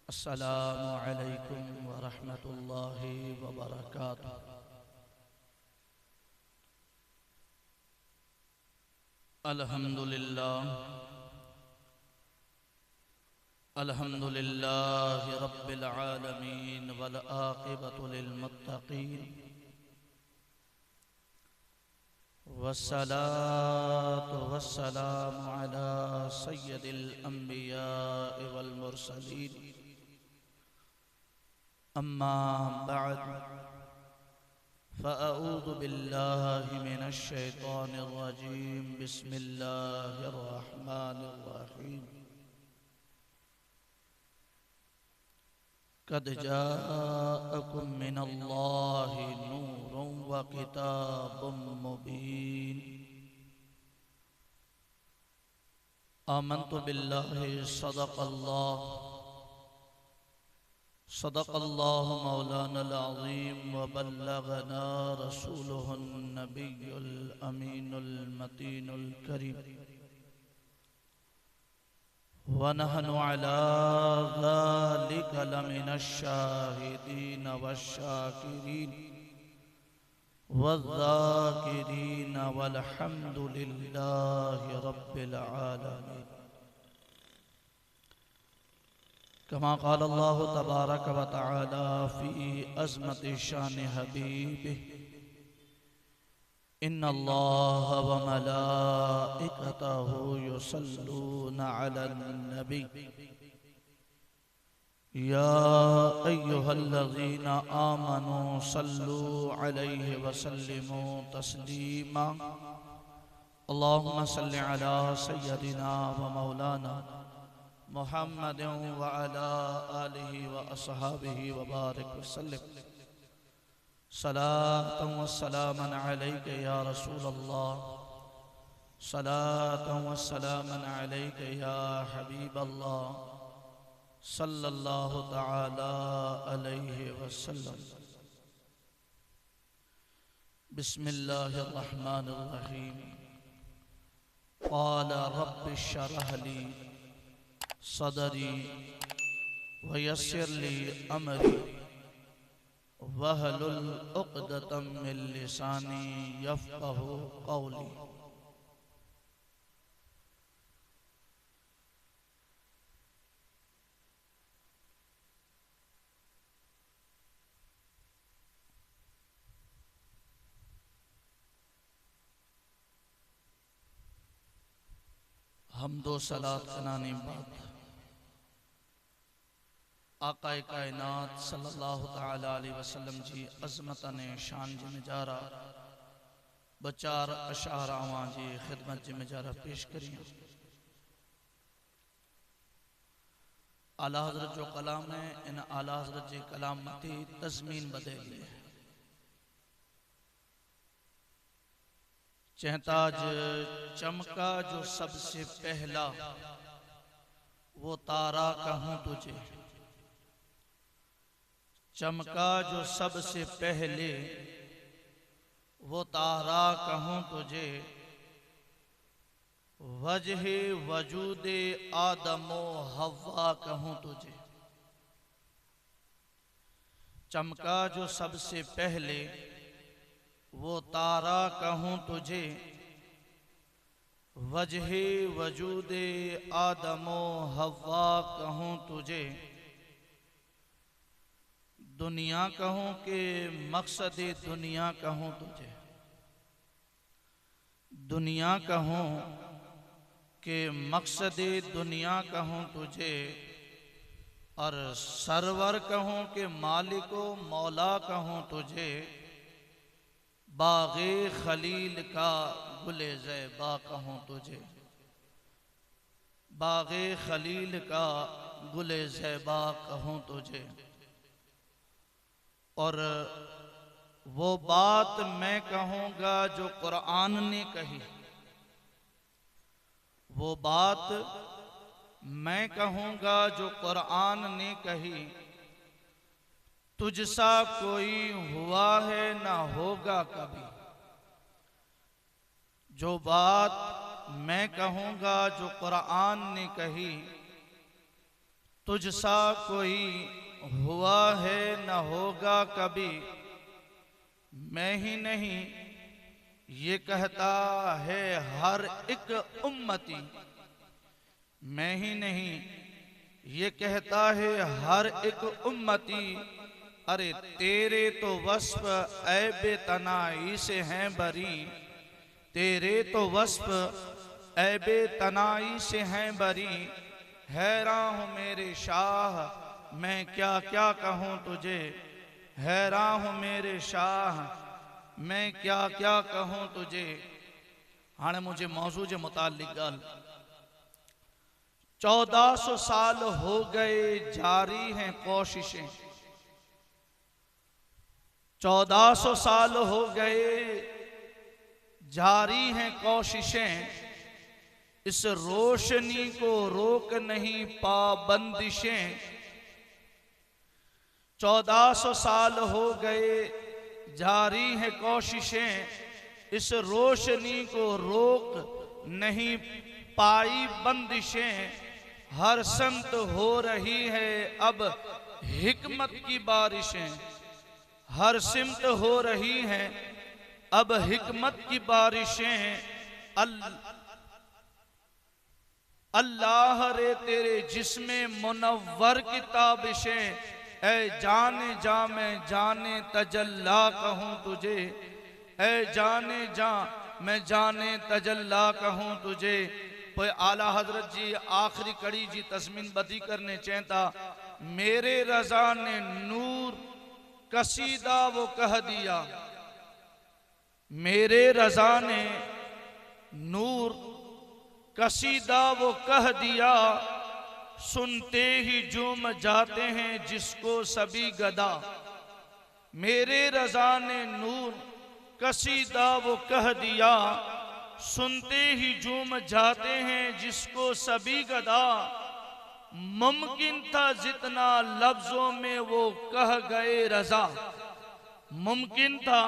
अस्सलामु अलैकुम वरहमतुल्लाहि वबरकातुहू। अल्हम्दुलिल्लाह अल्हम्दुलिल्लाहि रब्बिल आलमीन वल आक़िबतु लिल मुत्तक़ीन वस्सलातु वस्सलामु अला सय्यदिल अंबियाइ वल मुरसलीन अम्मा बअद फ़अऊज़ु बिल्लाहि मिनश शैतानिर रजीम बिस्मिल्लाहिर रहमानिर रहीम। क़द जाअकुम मिनल्लाहि नूरुन व किताबुम मुबीन। आमन्तु बिल्लाहि सदक़ल्लाहु मौलानल अज़ीम व बल्लगना रसूलुहुन नबियुल अमीनुल मतीनुल करीम व नहनु अला ज़ालिका लमिनश शाहिदीन वश्शाकिरीन वज़्ज़ाकिरीन वल्हम्दुलिल्लाहि रब्बिल आलमीन। कमा क़ाल अल्लाहु तबारक व तआला फ़ी अज़्मति शान हबीबिही इन्नल्लाह व मलाइकतहु युसल्लूना अलन नबी या अय्युहल्लज़ीना आमनू सल्लू अलैहि व सल्लिमू तस्लीमा। अल्लाहुम्मा सल्लि अला सय्यदिना व मौलाना मुहम्मदिन व अला आलिहि व अस्हाबिहि व बारिक वसल्लिम। सलातन व सलामन अलैका या रसूलल्लाह, सलातन व सलामन अलैका या हबीबल्लाह सल्लल्लाहु तआला अलैहि वसल्लम। बिस्मिल्लाहिर रहमानिर रहीम। क़ाल रब्बि इश्रह ली सदरी व यस्सिर ली अमरी वहलुल उक़दतम मिन लिसानी यफ़क़हू क़ौली। हम्दो सलात कनानी बाद आकाए कायनात सल्लल्लाहु तआला अलैहि वसल्लम जी अज़मतने शान जी मिजारा बचार अशार आवां जी खिदमत जी मिजारा पेश करियां। आला हज़रत जो कलाम है इन आला हज़रत जी कलाम मती तज़मीन बदली है। चहताज चमका जो सबसे पहला वो तारा कहूँ तुझे, चमका जो सबसे पहले वो तारा कहूँ तुझे, वजहे वजूदे आदमो हव्वा कहूँ तुझे। चमका जो सबसे पहले वो तारा कहूँ तुझे, वजहे वजूदे आदमो हव्वा कहूँ तुझे। दुनिया कहूँ के मकसद दुनिया कहूँ तुझे, दुनिया कहूँ के मकसद दुनिया कहूँ तुझे। और सरवर कहूँ के मालिको मौला कहूँ तुझे। बाग़े खलील का गुले ज़ैबा कहूँ तुझे, बाग़े खलील का गुले ज़ैबा कहूँ तुझे। और वो बात मैं कहूँगा जो कुरान ने कही, वो बात मैं कहूँगा जो कुरान ने कही। तुझसा कोई हुआ है ना होगा कभी। जो बात मैं कहूँगा जो कुरान ने कही, तुझसा कोई हुआ है न होगा कभी, मैं ही नहीं ये कहता है हर एक उम्मती, मैं ही नहीं ये कहता है हर एक उम्मती। अरे तेरे तो वस्फ ऐबे तनाई से हैं बरी, तेरे तो वस्फ ऐबे तनाई से हैं बरी। हैरान हूँ मेरे शाह मैं क्या क्या कहूँ तुझे, हैरान हूँ मेरे शाह मैं क्या क्या कहूँ तुझे। हाँ मुझे मौजू जे मुतालिक गाल 1400 साल हो गए जारी हैं कोशिशें, 1400 साल हो गए जारी हैं कोशिशें। इस रोशनी को रोक नहीं पा बंदिशें, 1400 साल हो गए जारी हैं कोशिशें। इस रोशनी को रोक नहीं पाई बंदिशें। हर संत हो रही है अब हिकमत की बारिशें, हर सिमत हो रही हैं अब हिकमत की बारिशें। अल्लाह रे तेरे जिस्मे मुनव्वर की ताबिशें, ऐ जाने जा मैं जाने तजल्ला कहूँ तुझे, ऐ जाने जा मैं जाने तजल्ला कहूँ तुझे। कोई आला हजरत जी आखिरी कड़ी जी तस्मीन बदी करने चाहता, मेरे रजा ने नूर कसीदा वो कह दिया, मेरे रजा ने नूर कसीदा वो कह दिया। सुनते ही झूम जाते हैं जिसको सभी गदा, मेरे रजा ने नूर कसीदा वो कह दिया। सुनते ही झूम जाते हैं जिसको सभी गदा। मुमकिन था जितना लफ्जों में वो कह गए रजा, मुमकिन था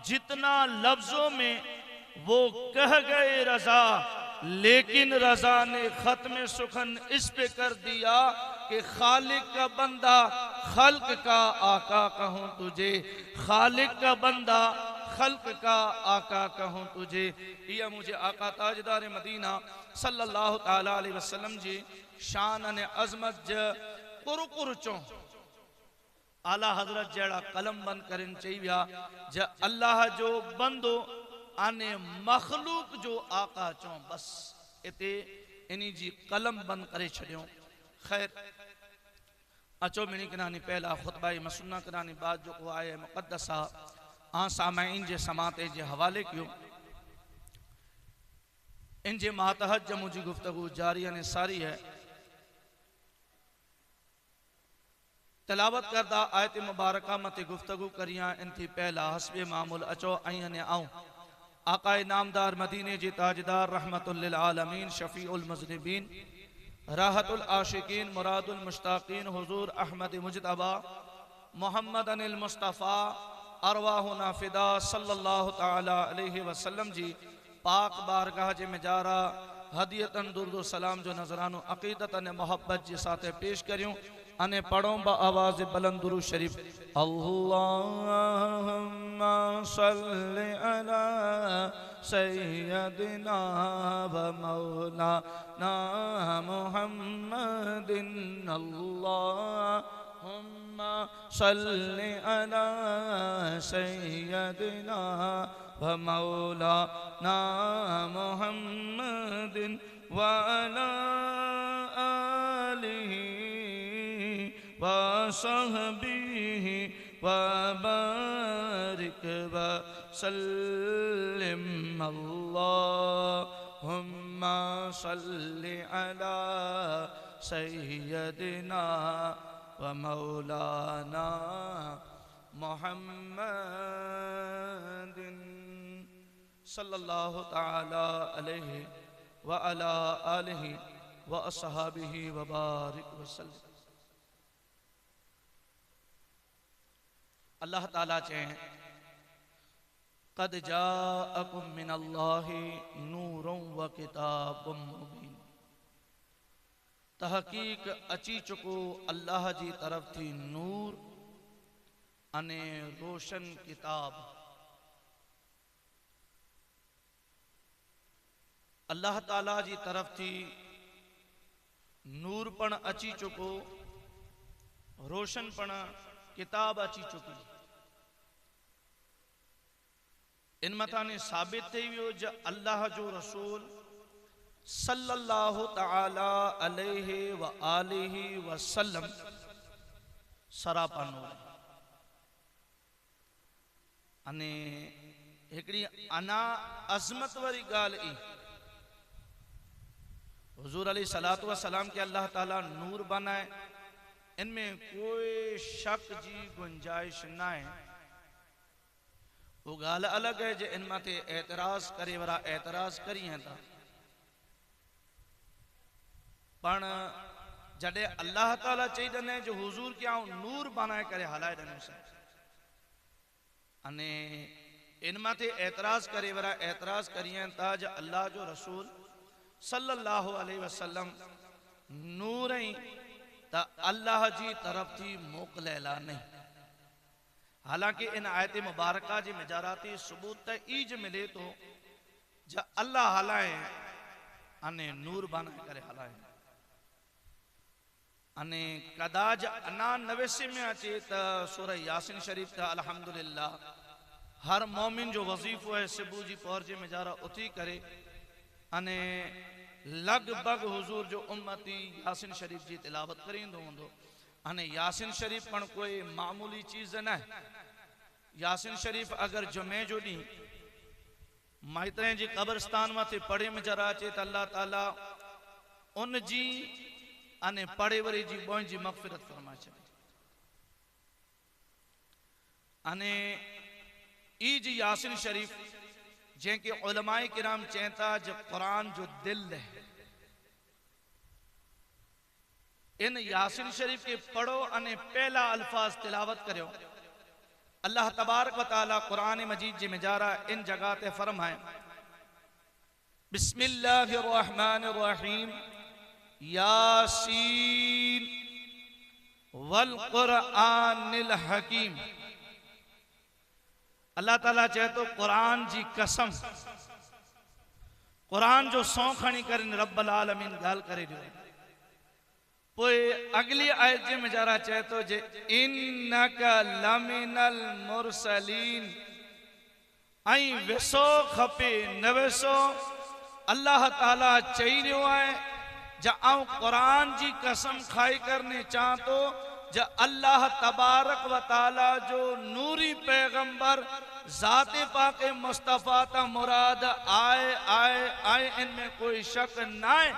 जितना लफ्जों में वो कह गए रजा। लेकिन रजा ने खत्म सुखन इस पे कर दिया कि खालिक का बंदा खल्क का आका कहूँ तुझे, खालिक का बंदा खल्क का आका कहूँ तुझे। यह मुझे आका ताजदार मदीना सल्लल्लाहु ताला अलैहि वसल्लम जी शान ने अजमत ज कुरकुर चो आला हजरत जड़ा कलम बंद करें चाहिए ज अल्लाह जो बंदो आने मखलूक जो आका चो बस इते इनी जी कलम बंद करे छड़ियो। खैर अचो मिनी करानी पहला खुतबाई मसुन्ना करानी बाद जो को आए मुकद्दसा आ सामाइन जे समाते जे हवाले क्यों इन जे मातहत ज मुझी गुफ्तगू जारी ने सारी है। तलावत करदा आयत मुबारका मत गुफ्तगू करिया इनथी पहला हस्बे मामूल अचो अने आऊं आकाए नामदार मदीने जी ताजदार रहमतुल लिल आलमीन शफीउल मुज़निबीन राहतुल आशिकीन मुरादुल मुश्ताकीन हुजूर अहमद मुजतबा मोहम्मद अनिल मुस्तफ़ा अरवाहुना फिदा सल्लल्लाहु ताला अलैहि वसल्लम जी पाक बारगाह जे में जारा हदियतन दुर्दो सलाम जो नजरानो अकीदतन मोहब्बत जे साथे पेश करियूं अने पढ़ो बा आवाज बुलंद दुरूद शरीफ। अल्लाहुम्मा सल्लि अला सय्यदिना व मौलाना मुहम्मदिन, अल्लाहुम्मा सल्लि अला सय्यदिना व मौलाना मुहम्मदिन व अला आलिहि वसहबिहि वबारिक वसल्लिम। अल्लाहुम्मा सल्लि अला सय्यदिना व मौलाना मुहम्मदिन सल्लल्लाहु ताला अलैहि व अला आलिहि व अस्हाबिहि व बारिक वसल्लम। अल्लाह ताला चाहे कद जाअकुम मिनल्लाहि नूरुन व किताबुम मुबीन। तहकीक अची चुको अल्लाह जी तरफ थी नूर अने रोशन किताब। अल्लाह ताला जी तरफ थी नूर पण अची चुको, रोशन पण किताब अची चुकी। इन मथाने साबित थी वियो जो अल्लाह जो रसूल सल्लल्लाहु तआला अलैहि व आलिहि वसल्लम सरापा नूर अने हिकड़ी अना अज़मत वारी गाल्हि ई हुजूर अलैहि सलातु व सलाम के अल्लाह ताला नूर बनाए, इनमें कोई शक जी गुंजाइश ना है। वो गाल अलग है जो इन मथे एतराज करे वारा एतराज करी हैं था, पण जडे अल्लाह ताला चई दने जो हुजूर के आऊं नूर बनाए करे हलाए दने से अने इन मथे एतराज करे वारा एतराज करी हैं था जो अल्लाह जो रसूल सल्लल्लाहु अलैहि वसल्लम नूर ही ता अल्लाह जी तरफ थी मोकलेला नहीं। हालांकि इन आयत मुबारका जी मिजाराती सबूत त ईज मिले तो जा अल्लाह हलाए अने नूर बनाए करे हलाए अने कदाज अना 90 में अचे त सूरह यासीन शरीफ त अल्हम्दुलिल्लाह हर मोमिन जो वजीफो है सुबह जी पौर जे मिजारा उथी करे अने लगभग हुजूर जो उम्मती यासीन शरीफ जी तिलावत करींदो होंदो। अने यासीन शरीफ पण कोई मामूली चीज न है। यासीन शरीफ अगर जुमे जो डी माइतरे जी कब्रस्तान माथे पढ़े में जरा अचे त अल्लाह ताला उन जी अने पढ़े वरी जी बों जी मगफिरत फरमाए छे। अने ई जी यासीन शरीफ जैके उलमाए किराम चेता जो कुरान जो दिल है, इन यासीन शरीफ के पढ़ो अने पहला अल्फाज तिलावत करो। अल्लाह तबारक व तआला कुरान मजीद जी मिजारा इन जगह ते फरमाए बिस्मिल्लाहिर रहमानिर रहीम यासीन वल कुरआनिल हकीम। अल्लाह ताला चाहे तो कुरान जी कसम, कुरान जो सौ खणी कर रब्बुल आलमीन गाल करे दियो। पोए अगली आयत जे में जरा चाहे तो जे इन्नका लमिनल मुरसलीन आई वेसो खपे न वेसो अल्लाह ताला चई रहियो आहे जा आऊं कुरान जी कसम खाई करने चाह तो जा अल्लाह तबारक व ताला जो नूरी पैगंबर जाते पाके मुस्तफा ता मुराद आए आए आए इनमें कोई शक ना है,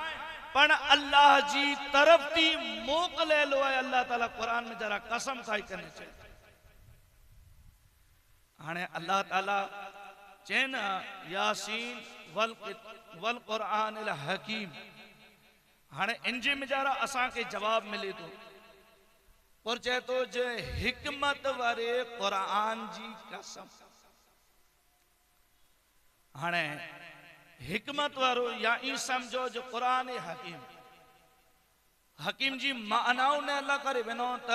पण अल्लाह जी तरफ थी मोकले लो है। अल्लाह ताला कुरान में जरा कसम खाई करनी चाहिए। हाने अल्लाह ताला चेन यासीन वल कुरआनिल हकीम। हाने इंजे में जरा असा के जवाब मिले तो और चाहे तो जे हिकमत वारे कुरान जी कसम। हाने हिकमत वारो या ई समझो जो कुरान हकीम, हकीम जी मानाओ ने अल्लाह करे बनो त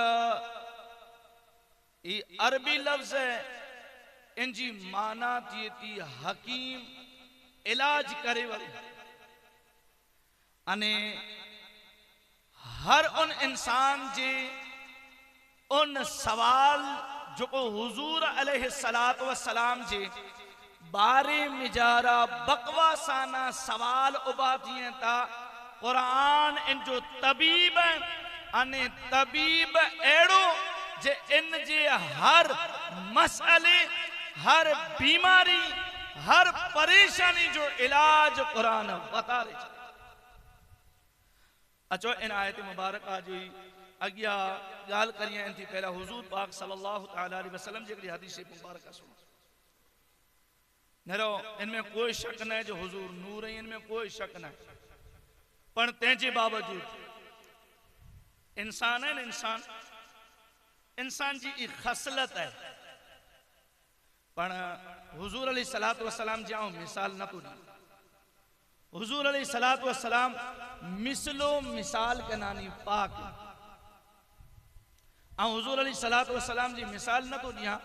ई अरबी लफ्ज है, इन जी माना थी हकीम इलाज करे वाली। अने हर उन इंसान जे उन सवाल जो को हुजूर अलैहि सलातु व सलाम जे बारे मिजारा बकवासाना सवाल उबातियां ता कुरान इन जो तबीब अने तबीब एड़ो जे इन जे हर मसले हर बीमारी हर परेशानी जो इलाज कुरान बता रहे। अचो इन आयत मुबारक जी अगिया गाल करिए थी पहला हुजूर पाक सल्लल्लाहु तआला अलैहि वसल्लम जी हदीस मुबारक सुनो। नरो इनमें कोई शक न है जो हुजूर नूर है, इनमें कोई शक न है। पण तेजे बावजूद इंसान है, इंसान जी एक खसलत है। पण हुजूर अलैहि सलातु वसलाम जाओ मिसाल न तो दी। हुजूर अलैहिस्सलातु वस्सलाम मिसलो मिसाल के नानी पाक ऐं हुजूर अलैहिस्सलातु वस्सलाम जी मिसाल न तो ॾियां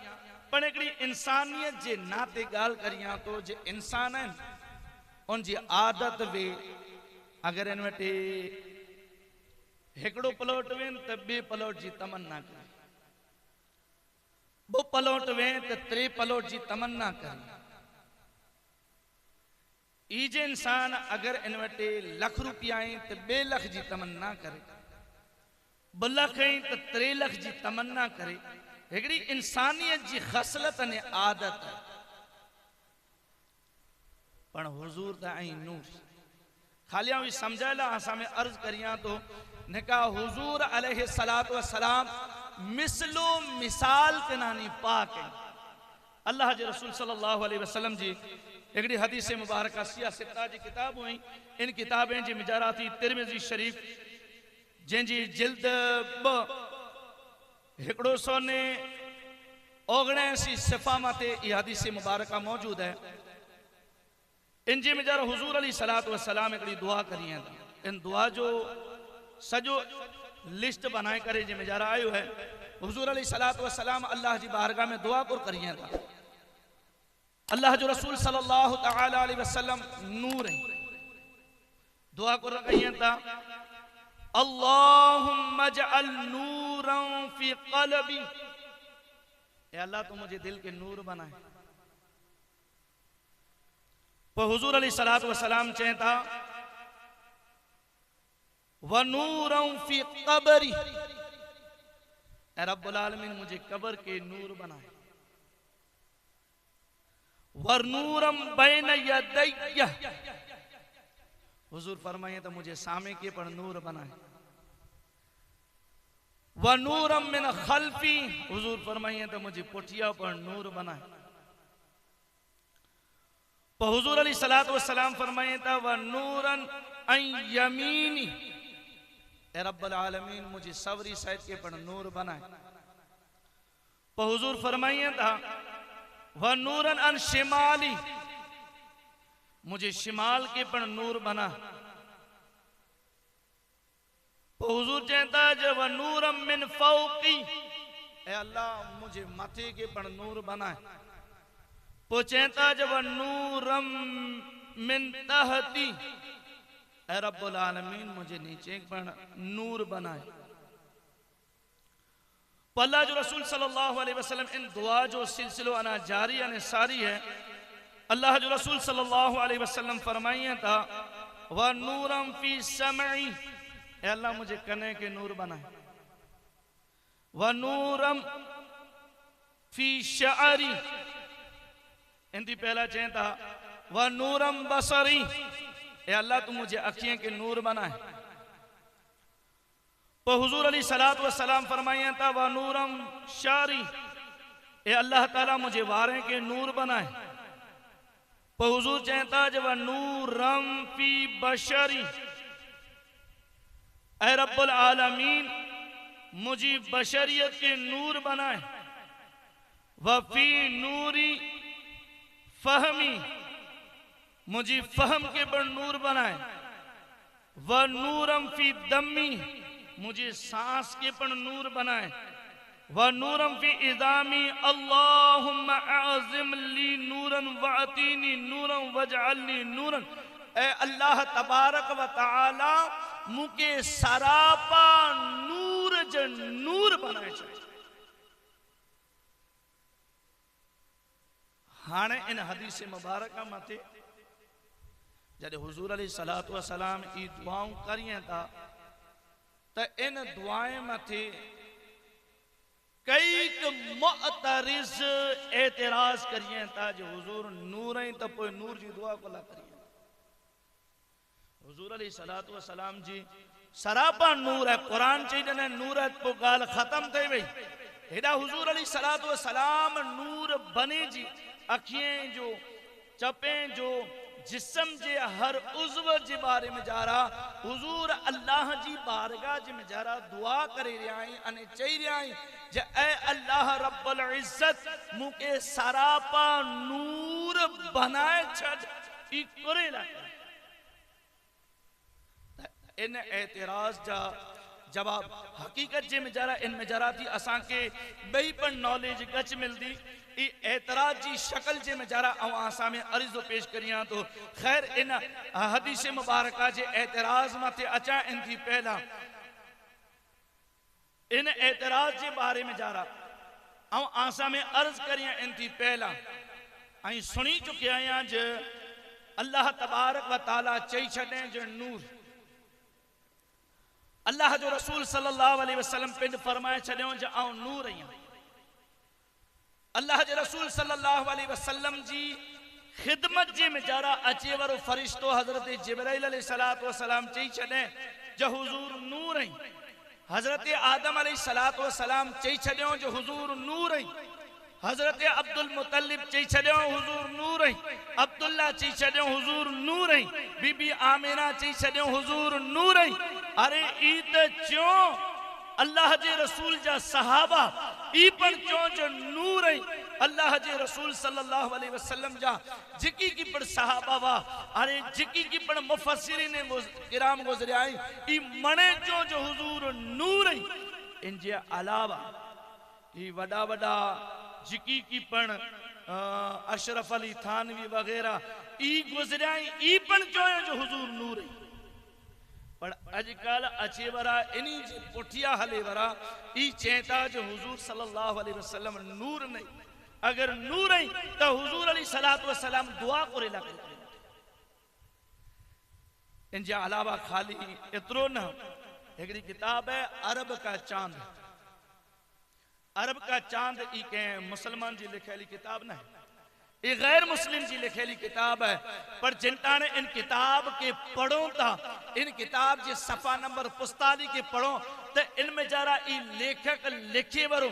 पर हिकिड़ी इंसानियत जे नाते ॻाल्हि करियां तो जे इंसान आहिनि उन जी आदत वे अगरि इन वटि हिकिड़ो प्लॉट वेनि त ॿिए प्लॉट जी तमन्ना करे, ॿ प्लॉट वेनि त टे प्लॉट जी तमन्ना करे। इजे इंसान अगरि इन वटि लख रुपया आहिनि त 2 लख जी तमन्ना करे, 2 लख आहिनि त 3 लख जी तमन्ना करे। हिकिड़ी इंसानियत जी ख़सलत ने आदत है। पण हुजूर दा ऐं नूर खाली आऊं समझायला असां में अर्ज करियां तो निका हुजूर अलैहिस्सलातु वस्सलाम मिसलो मिसाल के नानी पाक है। अल्लाह जे रसूल सल्लल्लाहु अलैहि वसल्लम जी हिकिड़ी हदीस मुबारक सियासता जी किताब हुई। इन किताबें जी मिजारा थी तिरमिज़ी शरीफ जंहिंजी जिल्द 179 सफ़ा मथे इहा हदीस मुबारक मौजूद है। इन जी मिजारा हुजूर अलैहिस्सलातु वस्सलाम हिकिड़ी दुआ करी था। इन दुआ जो सजो लिस्ट बनाए करे जे मिजारा आयो है। हुजूर अलैहिस्सलातु वस्सलाम अल्लाह जी बारगाह में दुआ कर करिए था। अल्लाह जो रसूल सल्लल्लाहु तआला अलैहि वसल्लम नूर है, दुआ कर कहिए था अल्लाहुम्मा जअल नूरन फी क़ल्बी, ए अल्लाह तू मुझे दिल के नूर बनाए। तो हुजूर अलैहिस्सलातु वस्सलाम चहता व नूरन फी क़ब्री, ए रब्बुल आलमीन मुझे कब्र के नूर बनाए। वर नूरम बैन यदैया, हुजूर फरमाइए तो मुझे सामे के पर नूर बनाए। व नूरम मिन खल्फी, हुजूर फरमाइए तो मुझे पुठिया पर नूर बनाए। तो हुजूर अलैहिस्सलातु वस्सलाम फरमाइए था व नूरन अन यमीनी, ए रब्बुल आलमीन मुझे सवरी साइड के पर नूर बनाए। तो हुजूर फरमाइए था व नूरन अन शिमाली, मुझे शिमाल के पर नूर बना। तो हुजूर कहता जब व नूरम मिन फौकी, ए अल्लाह मुझे माथे के पर नूर बनाए। तो कहता जब नूरम मिन तहती, ए रब्बुल आलमीन मुझे नीचे पर नूर बनाए। अल्लाह जो रसूल सल्लल्लाहु अलैहि वसल्लम इन दुआ जो सिलसिलो अना जारी अने सारी है। अल्लाह जो रसूल सल्लल्लाहु अलैहि वसल्लम फरमाइए था व नूरम फी समई, ए अल्लाह मुझे कने के नूर बनाए। व नूरम फी शअरी, इंदी पहला चहता व नूरम बसरी, ए अल्लाह तू मुझे अखियों के नूर बनाए। तो हुजूर अलैहिस्सलातु वस्सलाम फरमाइए था व नूरम शारी, ए अल्लाह ताला मुझे वारे के नूर बनाए। तो हुजूर कहता जब नूरम फी बशरी, ए रब्बुल आलमीन मुझे बशरियत के नूर बनाए। व फी नूरी फहमी, मुझे फहम के पर नूर बनाए। व नूरम फी दमी, मुझे सांस के पर नूर बनाए। व नूरम फी इदामी, अल्लाहुम्मा आज़िम ली नूरन व अतीनी नूरन वजअल ली नूरन, ए अल्लाह तबारक व तआला मुके सरापा नूर जे नूर बनाए छे। हाने इन हदीस मुबारक मथे जॾहिं हुजूर अलैहिस्सलातु वस्सलाम ई दुआऊं करिए था तो इन दुआएं मथे कई मुअतरिज एतराज करिए था जो हुजूर नूर ही तो पोइ नूर जी दुआ कोला करिए। हुजूर अलैहिस्सलातु वस्सलाम जी सरापा नूर है। कुरान चई जने नूर है पोइ ॻाल्हि ख़त्म थी वई। हेॾा हुजूर अलैहिस्सलातु वस्सलाम नूर बने जी अखिएं जो चपें जो जिस्म जे हर उज़्व जे बारे में जा रहा हुजूर अल्लाह जी बारगाह जे में जा रहा दुआ करे रहा अने चई रहा जे ए अल्लाह रब्बुल इज्जत मुके सरापा नूर बनाए छड़ ई करे ला। इन एतराज जा जवाब हकीकत जे में जरा इन में जरा थी असां के बई पर नॉलेज गच मिलदी ई एतराज जी शक्ल जे में जरा असां में अर्ज़ पेश करियां तो खैर इन हदीस मुबारका जे एतराज मथे अचा इन थी पहला इन एतराज जे बारे में जरा आसा में अर्ज करियां इन थी पहला आई सुनी चुके आया जो अल्लाह तबारक व ताला चई छडे जो नूर अल्लाह जो रसूल सल्लल्लाहु अलैहि वसल्लम पिंड फरमाए छॾियो जो आऊं नूर आहियां। अल्लाह जे रसूल सल्लल्लाहु अलैहि वसल्लम जी खिदमत जे में जरा अचे वारो फरिश्तो हजरत जिब्राइल अलैहिस्सलातु वस्सलाम चई छॾे जो हुजूर नूर आहीं। हजरत आदम अलैहिस्सलातु वस्सलाम चई छॾियो जो हुजूर नूर आहीं। हजरत अब्दुल मुतल्लिब चई छॾियो हुजूर नूर आहीं। अब्दुल्ला चई छॾियो हुजूर नूर आहीं। बीबी आमिना चई छॾियो हुजूर नूर आहीं। अरे ई त चो अल्लाह जे रसूल जा सहाबा ई पण चो जो नूर आहीं। अल्लाह जे रसूल सल्लल्लाहु अलैहि वसल्लम जा जिकी की पण सहाबा वा अरे जिकी की पण मुफस्सिरीन किराम गुज़रिया आई ई मणे चो जो हुजूर नूर आहीं। इन जे अलावा ई वडा वडा जिकी की पण अशरफ अली थानवी वगैरह ई गुज़रिया ई पण चो जो हुजूर नूर आहीं। पर अजकल अचे वरा इन्ही जे पुठिया हले वरा ई चेता जो हुजूर सल्लल्लाहु अलैहि वसल्लम नूर नहीं। अगर नूर आई तो हुजूर अलैहिस्सलातु वस्सलाम दुआ करे ला करे। इन जे अलावा खाली एतरो न एकड़ी किताब है अरब का चांद। अरब का चांद ई के मुसलमान जी लिखेली किताब न है, ये गैर मुस्लिम जी लिखेली किताब है। पर जिनता ने इन किताब के पढ़ो था इन किताब जे सफा नंबर पुस्तादी के पढ़ो तो इनमें जरा ई लेखक लिखे वरो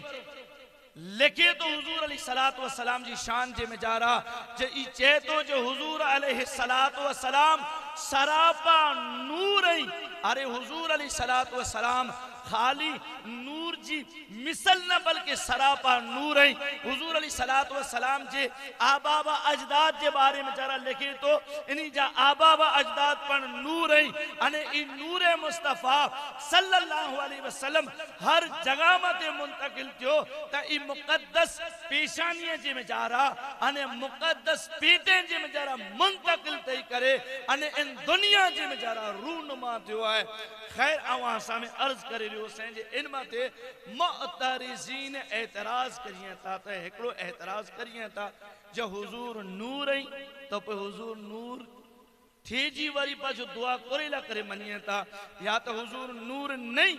लिखे तो हुजूर अलैहिस्सलातु वस्सलाम जी शान जे में जा रहा जो ई चेतो जो हुजूर अलैहिस्सलातु वस्सलाम सरापा नूर आई। अरे हुजूर अलैहिस्सलातु वस्सलाम खाली नूर जी मिसल न बल्कि सरापा नूर आई। हुजूर अलैहिस्सलातु वस्सलाम जे आबा व अजदाद जे बारे में जरा लिखे तो इन्हीं जा आबा व अजदाद पर नूर आई। अने ई नूर मुस्तफा सल्लल्लाहु अलैहि वसल्लम हर जगह मते मुंतकिल थियो ता ई मुकद्दस पेशानी जे में जा रहा अने मुकद्दस पीते जे में जरा मुंतकिल तई करे अने इन दुनिया जे में जरा रूनुमा थियो है। खैर आवां सामे अर्ज करे रियो से जे इन माते मुअतरिजीन एतराज करिए ता त एकड़ो एतराज करिए ता जो हुजूर नूर आई तो पे हुजूर नूर थे जी वारी पा जो दुआ करे ला करे मनिए ता या तो हुजूर नूर नहीं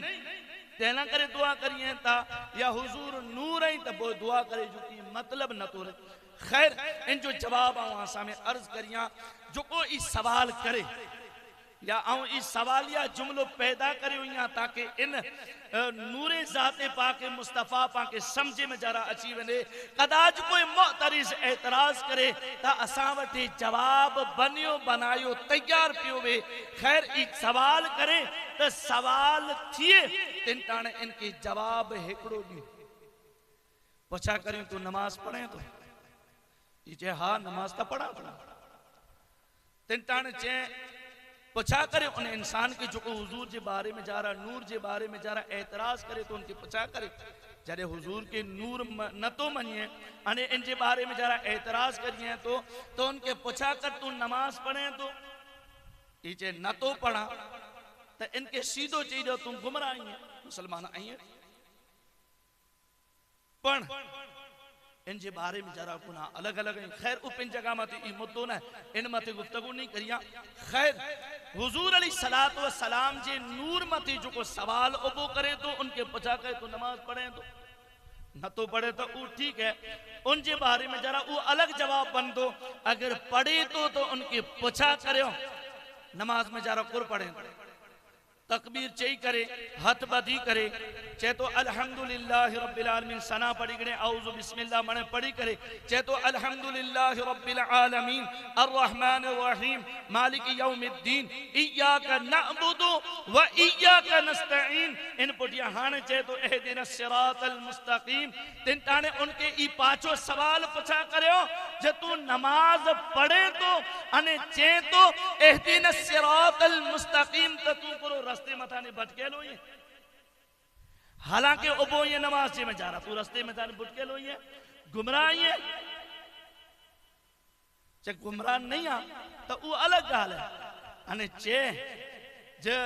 तेना करे दुआ करिए ता या हुजूर नूर आई तो वो दुआ करे जो की मतलब न तो। खैर इन जो जवाब आवां सामे अर्ज करिया जो को ई सवाल करे या आऊं इस सवालिया जुमलो पैदा करियो यहाँ ताकि इन नूरे ज़ाते पाके मुस्तफ़ा पाके समझे में जरा अची वने कदाच कोई मुअतरिज़ एतराज करे ता असां वटि जवाब बनियो बनायो तैयार पियो वे। खैर ई सवाल करे तो सवाल थिए तिन टाणे इनके जवाब हेकड़ो दी पुछा करियो तू नमाज पढ़े तो ई चे हाँ नमाज ता पढ़ा तिन टाणे चे पुछा करे उन इंसान के जो हुजूर के बारे में जा रहा नूर के बारे में जा रहा एतराज करे तो उनके पुछा करे जरे हुजूर के नूर न तो मनिए अने इन के बारे में जा रहा एतराज करिए तो उनके पुछा कर तू नमाज पढ़े तो इचे न तो पढ़ा तो इनके सीधो चीज तुम गुमराह आई है मुसलमान आई है पण इन जे बारे में जरा गुना अलग अलग है। खैर उपिन जगह मते ई मुद्दो न इन मते गुफ्तगू नहीं करिया। खैर हुजूर अलैहिस्सलातु वस्सलाम जे नूर मते जो को सवाल उबो करे तो उनके पुछा करे तो नमाज पढ़े तो न तो पढ़े तो वो ठीक है उन जे बारे में जरा वो अलग जवाब बन दो। अगर पढ़े तो उनके पुछा करो नमाज में जरा कुर पढ़े तकबीर चई करे हथ बधी करे चे तो अल्हम्दुलिल्लाह रब्बिल आलमीन सना पढ़ी करे औज़ु बिस्मिल्लाह मने पढ़ी करे चे तो अल्हम्दुलिल्लाह रब्बिल आलमीन अर्रहमानिर रहीम मालिक यौमिद्दीन इय्याका नअबुदु व इय्याका नस्तईन इन पुटिया हाने चे तो इहदिनस सिरातल मुस्तकीम तिन ताने उनके ई पांचों सवाल पूछा करयो जे तू नमाज पढ़े तो अने चे तो इहदिनस सिरातल मुस्तकीम त तू करो रस्ते मथा ने भटके लो ये हालांकि उबो ये नमाज में जा रहा तू रस्ते में ताने भटके लो ये गुमराह ये चे गुमराह नहीं आ तो वो अलग गाल है अने चे जे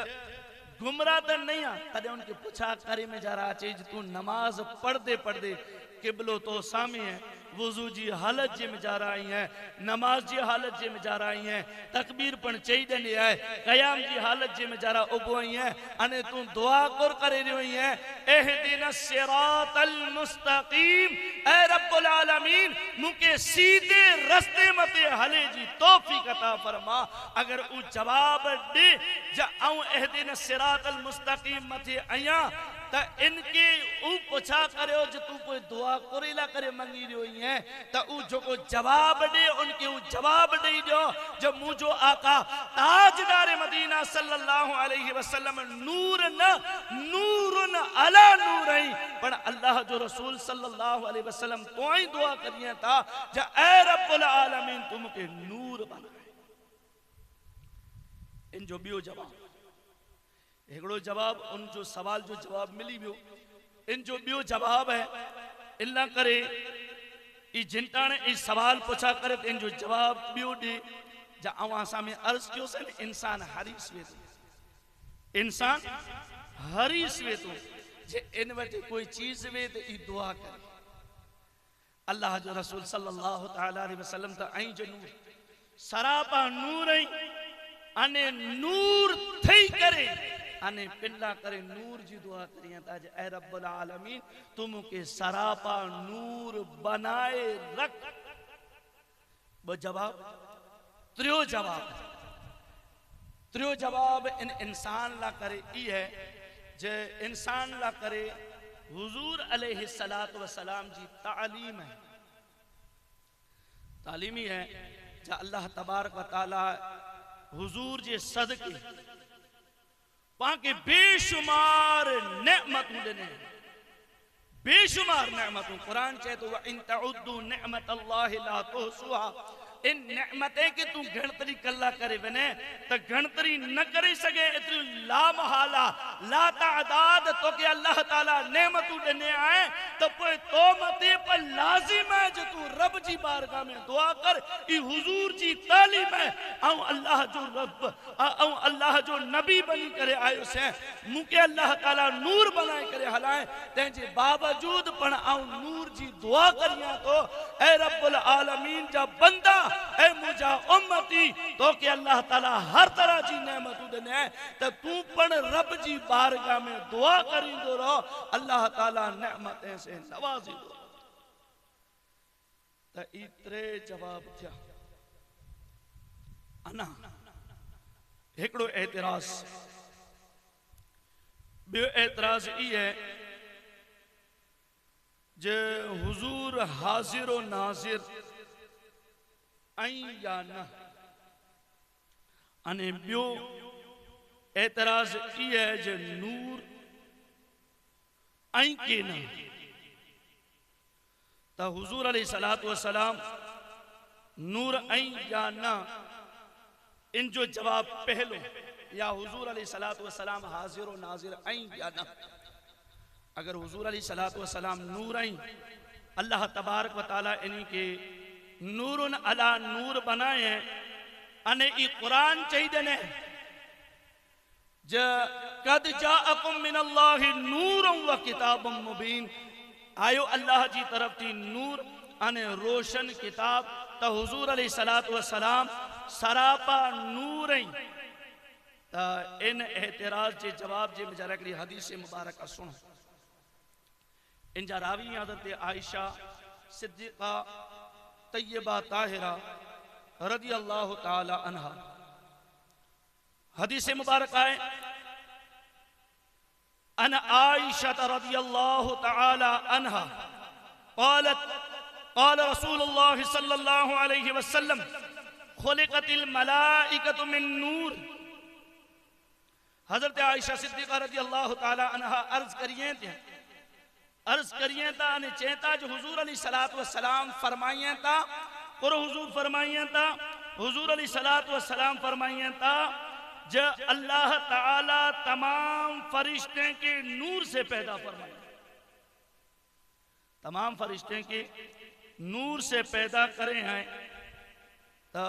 गुमराह तो नहीं आ तदे उनके पूछा करे में जा रहा चीज तू नमाज पढ़दे पढ़दे किबलो तो सामी है वुजू जी हालत जे में जा रही है नमाज जी हालत जे में जा रही है तकबीर पण चई दनी है कयाम जी हालत जे में जा रहा उबोई है अने तू दुआ कर करे रही है इहदिनस सिरातल मुस्तकीम ए रब्बुल आलमीन मुके सीधे रास्ते मते हले जी तौफीक अता फरमा अगर उ जवाब दे जा औ इहदिनस सिरातल मुस्तकीम मते आया त इनके उ पूछा करयो जो तू कोई दुआ करेला करे मंगी रही है त उ जो को जवाब दे उनके उ जवाब दे दो जो मुझो आका ताजदार मदीना सल्लल्लाहु अलैहि वसल्लम नूर न नूरुन अला नूरई पर अल्लाह जो रसूल सल्लल्लाहु अलैहि वसल्लम तो ही दुआ करिया था जा ए रब्बुल आलमीन तुम के नूर बनाए इन जो बियो जवाब एकड़ो जवाब उन जो सवाल जो जवाब मिली बियो इन जो बियो जवाब है इल्ला करे ई जिंटाने ई सवाल पूछा करे इन जो जवाब बियो दे जा अवा सामे अर्ज क्यों से इंसान हरीस वे इंसान हरीस वे तो जे इन वटे कोई चीज वे तो ई दुआ करे अल्लाह जो रसूल सल्लल्लाहु तआला अलैहि वसल्लम त आई जो नूर सरापा नूर आई अने नूर थई करे अने पिल्ला करे नूर जी दुआ करिया ताज ए रब्बुल आलमीन तुम के सरापा नूर बनाए रख वो जवाब त्रियो जवाब इन इंसान ला करे ई है जे इंसान ला करे हुजूर अलैहि सलातो व सलाम जी तालीम है तालीमी है जा अल्लाह तबारक व तआला हुजूर जे सदके पाके बेशुमार नेमतों देने बेशुमार नेमतों कुरान चाहे तो इन तउद्दू नेमतल्लाहि ला तुहसूहा इन नेमतें के तू गणतरी कल्ला करे बने तो गणतरी न करे सके इतनी ला महाला ला तादाद तो के अल्लाह ताला नेमतों देने आए तो कोई तो मते पर लाजिम है जो तू रब जी बारगाह में दुआ कर ई हुजूर जी तालीम है औ अल्लाह जो रब औ अल्लाह जो नबी बनी करे आयो से मुके अल्लाह ताला नूर बनाए करे हलाए तेजे बावजूद पण औ नूर जी दुआ करिया तो ए रब्बुल आलमीन जा बंदा ए मुझा उम्मती तो के अल्लाह ताला हर तरह जी नेमतों देने तो तू पण रब जी बारगाह में दुआ करी दो रहो अल्लाह ताला नेमतें से नवाजी दो तो इतरे जवाब थिया अना एकड़ो एतराज बियो एतराज ई है जे हुजूर हाजिर व नाजिर आई या न अने बियो एतराज ई है जे नूर आई के न ता हुजूर अलैहि सलातो व सलाम नूर आई या न इन जो जवाब पहलो या हुजूर अलैहि सलातो व सलाम हाजिर व नाजिर आई या न अगर हुजूर अलैहि सलातो व सलाम नूर आई अल्लाह तबारक व तआला इन्हीं के नूरुन अला नूर बनाए हैं अने ई कुरान चाहिए ने ज कद जाअकुम मिनल्लाहि नूरुन व किताबुम मुबीन आयो अल्लाह जी तरफ थी नूर अने रोशन किताब तो हुजूर अलैहि सलातो व सलाम सरापा नूर ही ता इन एतराज जे जवाब जे मजरा करी हदीस मुबारक सुनो इन जा रावी हज़रत आयशा सिद्दीक़ा तय्यबा ताहिरा रज़ी अल्लाह ताला अन्हा हदीस मुबारक है अन आयशा रज़ियल्लाहु तआला अन्हा क़ालत क़ाल रसूलुल्लाह सल्लल्लाहु अलैहि वसल्लम खुलिक़तिल मलाइकतु मिन नूर। हजरत आयशा सिद्दीक़ा रज़ियल्लाहु तआला अन्हा अर्ज करिए ता ने चेता जो हुजूर अलैहिस्सलातु वस्सलाम फरमाइए ता और हुजूर फरमाइए ता हुजूर अलैहिस्सलातु वस्सलाम फरमाइए ता जो अल्लाह ताला तमाम फरिश्ते के नूर से पैदा फरमाए, तमाम फरिश्ते के नूर से पैदा करे हैं तो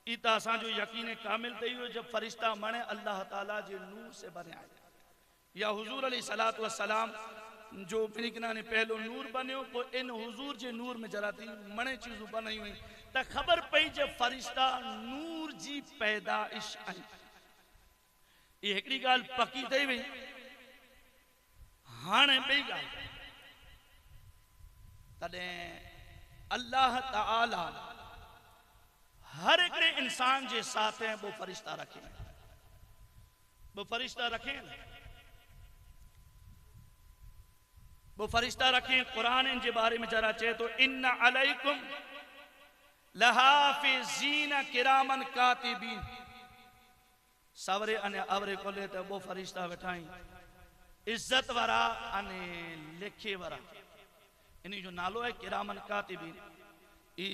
इता असा जो यकीन कामिल तई हो जब फरिश्ता मने अल्लाह ताला जे नूर से बने आए या हुजूर अलैहिस्सलातु वस्सलाम जो फिनिकना ने पहलो नूर बनियो को इन हुजूर जे नूर में जरा थी मने चीजों बनाई हुई त खबर पई जब फरिश्ता नूर जी पैदाइश आई। ये एकड़ी गाल पक्की थई वई। हाणे बई गाल तदे अल्लाह ताला हर एक इंसान जे साथ है वो फरिश्ता रखे, वो फरिश्ता रखे, वो फरिश्ता रखे। कुरान इन जे बारे में जरा चे तो इन्ना अलैकुम लहाफिज़ीन किरामन कातिबीन। सवरे अने अवरे कोले तो वो फरिश्ता बैठाई इज्जत वारा अने लिखे वारा। इन्हीं जो नालो है किरामन कातिबीन। ई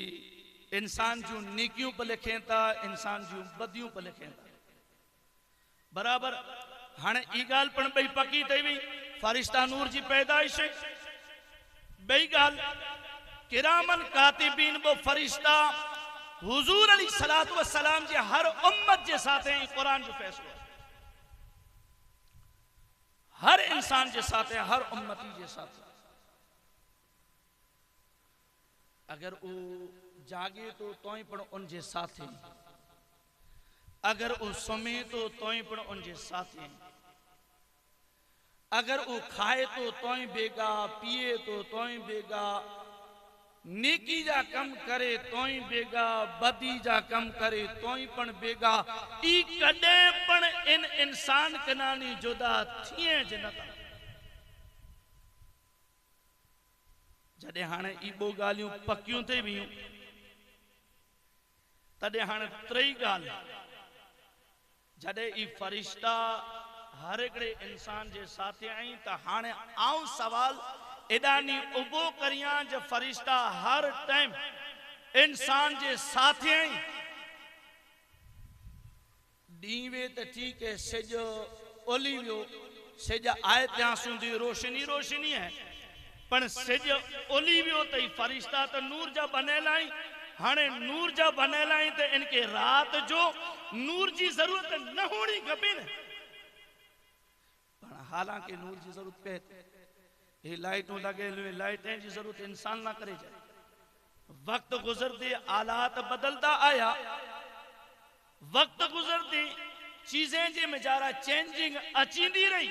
इंसान जो नेकियों पर लिखें था, इंसान जो बदियों पर लिखें था बराबर। हाणे ई गाल पण बई पक्की थई वई फरिश्ता नूर जी पैदाइश। बई गाल किरामन कातिबीन वो फरिश्ता हुजूर अलैहिस्सलातु वस्सलाम जे हर उम्मत जे साथ है। कुरान जो फैसलो हर इंसान जे साथ है, हर उम्मती जे साथ है। अगर वो जागे तो तोई पण उनजे साथ है, अगर वो सुमे तो तोई पण उनजे साथ है, अगर वो खाए तो तोई बेगा, पिए तो तोई बेगा, नेकी जा कम करे तोई बेगा, बदी जा कम करे तोई पण बेगा। ई कदे पण इन इंसान कनानी जुदा थिए जनता। जडे हाणे ई बो गालियों पक्कियों थे भी तडे हाणे त्रई गाल जडे ई फरिश्ता हर एकड़े इंसान जे साथे आई त हाणे आऊं सवाल एदानी उबो करियां जो फरिश्ता हर टाइम इंसान जे साथे आई दीवे त ठीक है सेजो ओलिवियो सेजा आए त्या सुंदी रोशनी रोशनी है पण सेज ओलिवियो तई फरिश्ता तो नूर जा बनेलाई। हाणे नूर जा बनेलाई तो इनके रात जो नूर जी जरूरत न होनी खपे न। हालांकि नूर जी जरूरत पे ये लाइटों लगे लाइटें जी जरूरत इंसान ना करे जाए। वक्त गुजरते आलात बदलता आया, वक्त गुजरते चीजें जे में जारा चेंजिंग अचींदी रही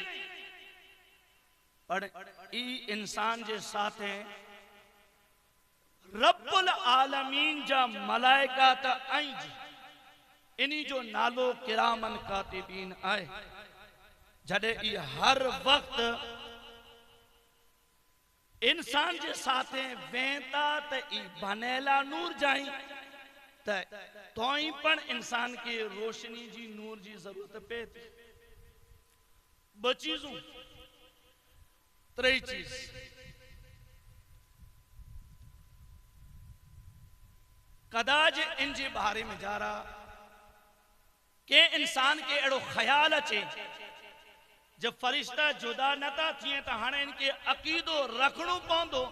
पर ई इंसान जे साथ है रब्बुल आलमीन जा मलाइका त आई जी इन्हीं जो नालो किरामन कातिबीन आए। जडे ई हर वक्त इंसान जे साथे वेंता त ई बनेला नूर जाई त तोई पण इंसान के रोशनी जी नूर जी जरूरत पे थी। ब चीजों त्रई चीज कदाच इन जे बारे में जा रहा के इंसान के एड़ो ख्याल अचे जब फरिश्ता जुदा नता थिए तो हाणे इनके अकीदो रखणो पवंदो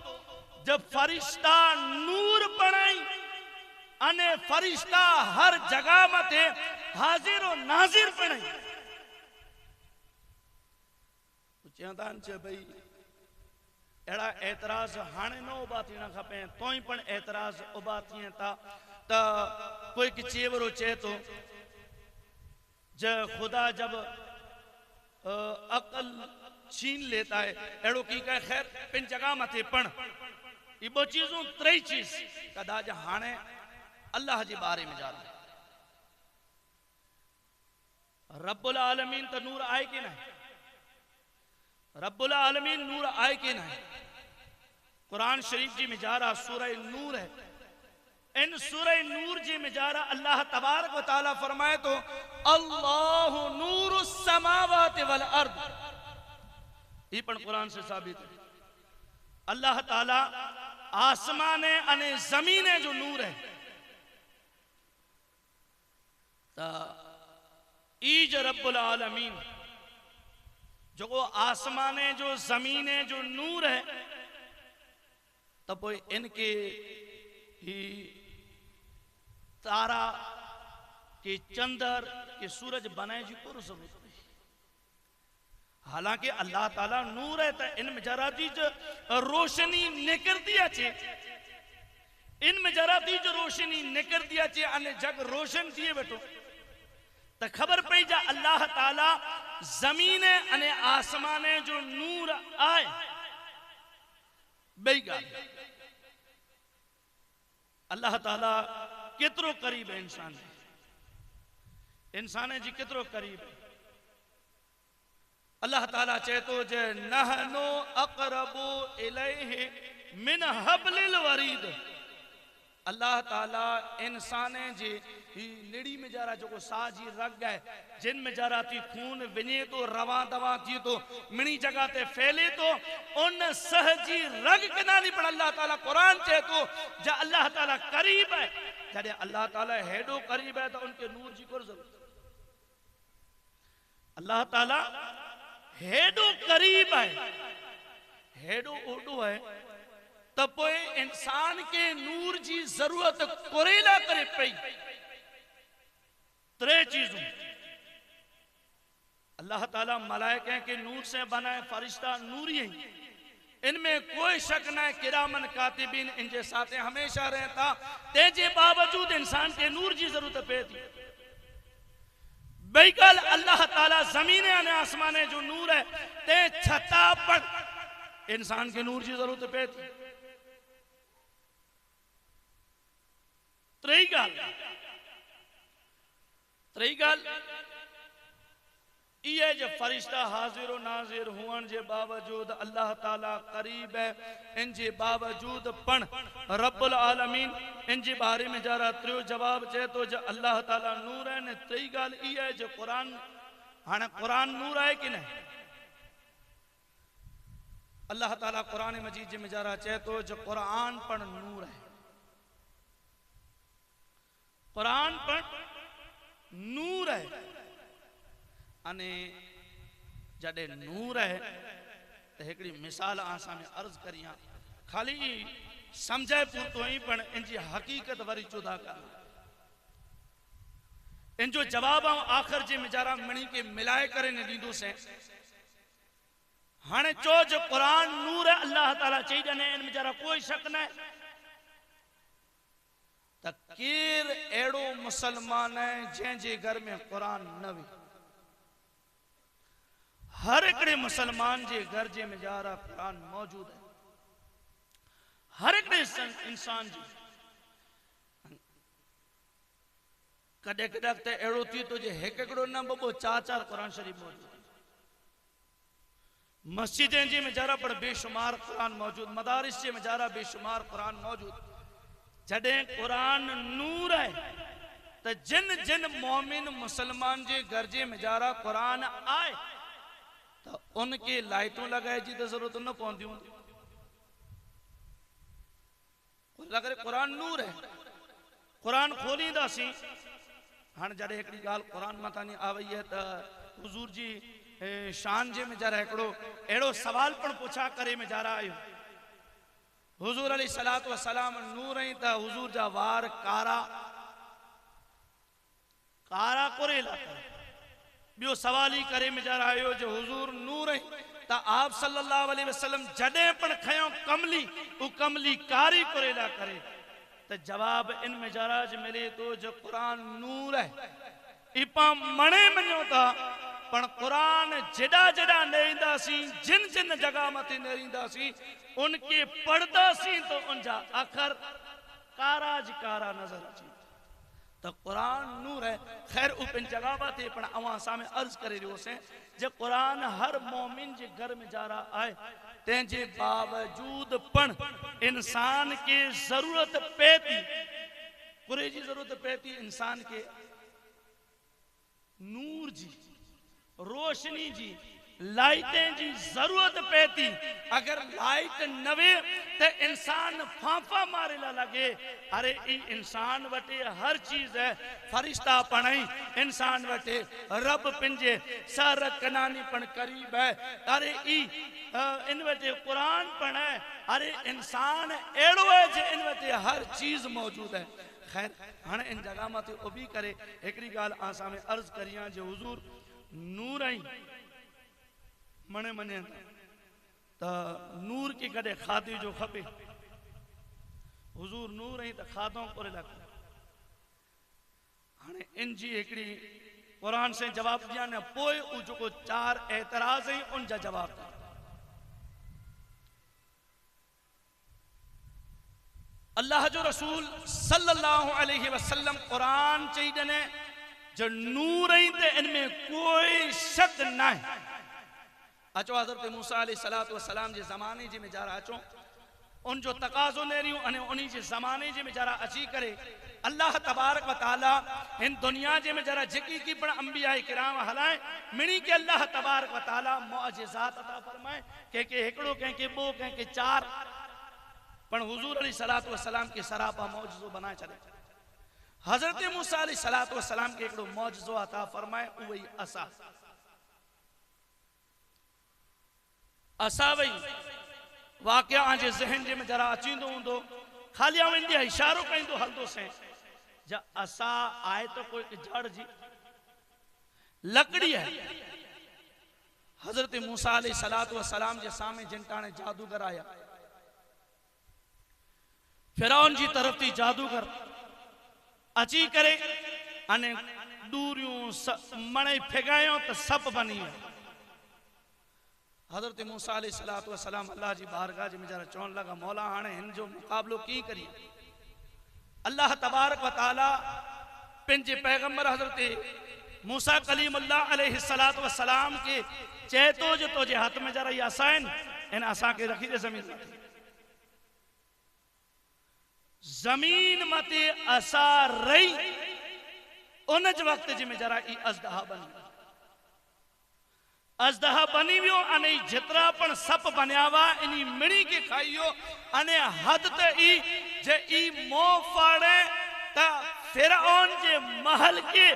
जब फरिश्ता नूर बनाई अने फरिश्ता हर जगह मथे हाजिर और नाजिर बनाई। चवंदा आहिनि भाई अड़ा एतराज हाणे न उबा थियण खपे तोई पण एतराज उबा थिए था त कोई कि चेवरो चे तो जब खुदा जब अकल छीन लेता है एड़ो की कहे खैर पिन जगह मथे पण ये बो चीजों त्रई चीज कदाच हाणे अल्लाह जे बारे में जाने रब्बुल आलमीन तो नूर आए कि नहीं रब्बुल आलमीन नूर आए के ना कुरान शरीफ जी में जा रहा सूरह नूर है। इन सूरह नूर जी में जा रहा अल्लाह तबारक व तआला फरमाए तो अल्लाहु नूरुस समावाति वल अर्द, ये पण कुरान से साबित है। अल्लाह ताला आसमाने अने जमीने जो नूर है ता ईज रब्बुल आलमीन जो आसमाने जो जमीने जो नूर है तब इनके ही तारा के चंदर के सूरज बनाए जी को जरूरत नहीं। हालांकि अल्लाह ताला नूर है तो इनमें जरा चीज रोशनी निकर दिया चे, इनमें जरा चीज रोशनी निकर दिया चे अने जग रोशन दिए बैठो तो खबर पई जा अल्लाह ताला जमीने अने आसमाने जो नूर आए बई गाल अल्लाह ताला केतरो करीब है इंसान, इंसान जी केतरो करीब है। अल्लाह ताला चए तो जे नहनो अक़रबु इलैहि मिन हब्लिल वरीद, अल्लाह ताला इंसान जे ही निड़ी में जरा जो साजी रग है जिन में जरा थी खून विने तो रवा दवा थी तो मिनी जगह ते फैले तो उन सहजी रग के नानी पर अल्लाह ताला कुरान चए तो जा अल्लाह ताला करीब है, जडे अल्लाह ताला हेडो करीब है तो उनके नूर जी को जरूरत। अल्लाह ताला हेडो करीब है, हेडो ओडो है तब इंसान के नूर जी जरूरत कोरेला करे पई। त्रे चीजों अल्लाह ताला मलाइका के नूर से बनाए, फरिश्ता नूरी है, इनमें कोई शक न है। किरामन कातिबीन इनके साथ हमेशा रहता, तेजे बावजूद इंसान के नूर जी जरूरत पे थी। बेकल अल्लाह ताला जमीने अने आसमाने जो नूर है ते छता पर इंसान के नूर जी जरूरत पे थी। त्री गाल ये जो फरिश्ता हाजिर व नाजिर हुअण जे बावजूद अल्लाह ताला करीब है, इन जे बावजूद पण रब्बुल आलमीन इन जे बारे में जरा त्रियो जवाब चे तो जो अल्लाह ताला नूर है ने। त्री गाल ये जो कुरान हाँ कुरान नूर है कि नहीं, अल्लाह ताला कुरान मजीद जे में जरा चे तो जो कुरान पण नूर है, कुरान पण नूर है। अने जडे नूर है तो एक मिसाल आसा में अर्ज करिया खाली समझे पूरतो ही पण इनकी हकीकत वरी जुदा कर। इन जो जवाब आखिर जे मिजारा मणी के मिलाए करे ने दीदो से हाने चो जो कुरान नूर है अल्लाह ताला चाहिए ने इन मिजारा कोई शक न तकीर एड़ो मुसलमान है जैसे घर में कुरान न वी। हर एकड़े मुसलमान जे घर जे में जा रहा कुरान मौजूद है, हर एकड़े इंसान जी कदे कदे ते एड़ो थी तो जे एक एकड़ो न बबो चार चार कुरान शरीफ मौजूद है। मस्जिदें जी में जा रहा पर बेशुमार कुरान मौजूद, मदारिस जे में जा रहा बेशुमार कुरान मौजूद। जडे कुरान नूर है तो जिन जिन मोमिन मुसलमान जे घर जे में जा रहा कुरान आए तो उनके लाइटों लगाए जी तो जरूरत न पौंदी होंदी। अगर कुरान नूर है कुरान खोलींदा सी हाँ जडे एक गाल कुरान मतानी आवई है तो हुजूर जी शान जे में जरा एकड़ो एड़ो सवाल पण पूछा करे में जा रहा आयो। हुजूर अलैहि सलातो व सलाम नूर ही था, हुजूर जा वार कारा कारा कोरेला बियो सवाल ही करे में जा रहा आयो जो हुजूर नूर ही ता आप सल्लल्लाहु अलैहि वसल्लम जडे पण खयो कमली उ कमली कारी कोरेला करे तो जवाब इन में जराज मिले तो जो कुरान नूर है इपा मणे मनो था पण कुरान जड़ा जड़ा नेरींदा सी जिन जिन जगह मथे नेरींदा सी उनके पढ़दा सी तो उनजा अखर कारा ज कारा नजर अची। तो कुरान नूर है। खैर उन जगह बात है पण अवां सामने अर्ज करे रहो से जे कुरान हर मोमिन जे घर में जा रहा है तेजे बावजूद पण इंसान के जरूरत पैती कुरे जी जरूरत पैती इंसान के नूर जी रोशनी जी लाइटें जी जरूरत पैती। अगर लाइट नवे तो इंसान फांफा मारे ला लगे अरे ई इंसान वटे हर चीज है फरिश्ता पढ़ाई इंसान वटे रब पिंजे सर कनानी पण करीब है अरे ई इन वटे कुरान पढ़े अरे इंसान एड़ो है जे इन वटे हर चीज मौजूद है। खैर हाँ इन जगह मत उभी करे एकड़ी गाल आसा में अर्ज करिया जो हुजूर नूर आई मने मने तो नूर की कदे खादी जो खपे हुजूर नूर आई तो खादों को लग हाँ इन जी एकड़ी कुरान से जवाब दिया ने पोए उ जो चार एतराज ही उन जा जवाब दिया। अल्लाह जो रसूल सल्लल्लाहु अलैहि वसल्लम कुरान चाहिए ने जो नूर आई ते इनमें कोई शक ना है। अचो हजरत मूसा अलैहिस्सलातु वस्सलाम जे जमाने जे में जरा अचो उन जो तकाजो ने रियो अने उन्हीं जे जमाने जे में जरा अची करे अल्लाह तबारक व तआला इन दुनिया जे में जरा जिकी की पण अंबिया किराम हलाए मिणी के अल्लाह तबारक व तआला मुअजिजात अता फरमाए के एकड़ो के बो के चार पण हुजूर अलैहिस्सलातु वस्सलाम के सरापा मौजूजो बनाए चले। हजरत मूसा अलैहिस्सलातु वस्सलाम के एकड़ो मौजूजो अता फरमाए उही असा असा वही वाकया आजे जहन जे में जरा अचींदो हुंदो खाली आऊं इंडिया इशारो कईंदो हलदो से जा असा आए तो कोई जड़ जी लकड़ी है। हजरत मूसा अलैहिस्सलातु वस्सलाम जे सामने जिनटाने जादूगर आया फिरौन जी तरफ थी जादूगर अची करे अने दूरियों मणे फेगायो तो सप बनी है। हजरत मूसा अलैहिस्सलातु वस्सलाम अल्लाह जी बारगाह जी में जरा चौन लगा मौला हाने इन जो मुकाबलो की करिए। अल्लाह तबारक व तआला पिंजे पैगंबर हजरत मूसा कलीमुल्लाह अलैहिस्सलातु वस्सलाम के चेतो जो तो जे हाथ में जरा ये असाइन इन असा के रखी दे जमीन मते असा रही उन वक्त जी में जरा ई अजदहा बनी वियो अने जितरा पण सप बनयावा इनी मिणी के खाइयो अने हद ते ई जे ई मो फाड़े ता फिरौन जे महल के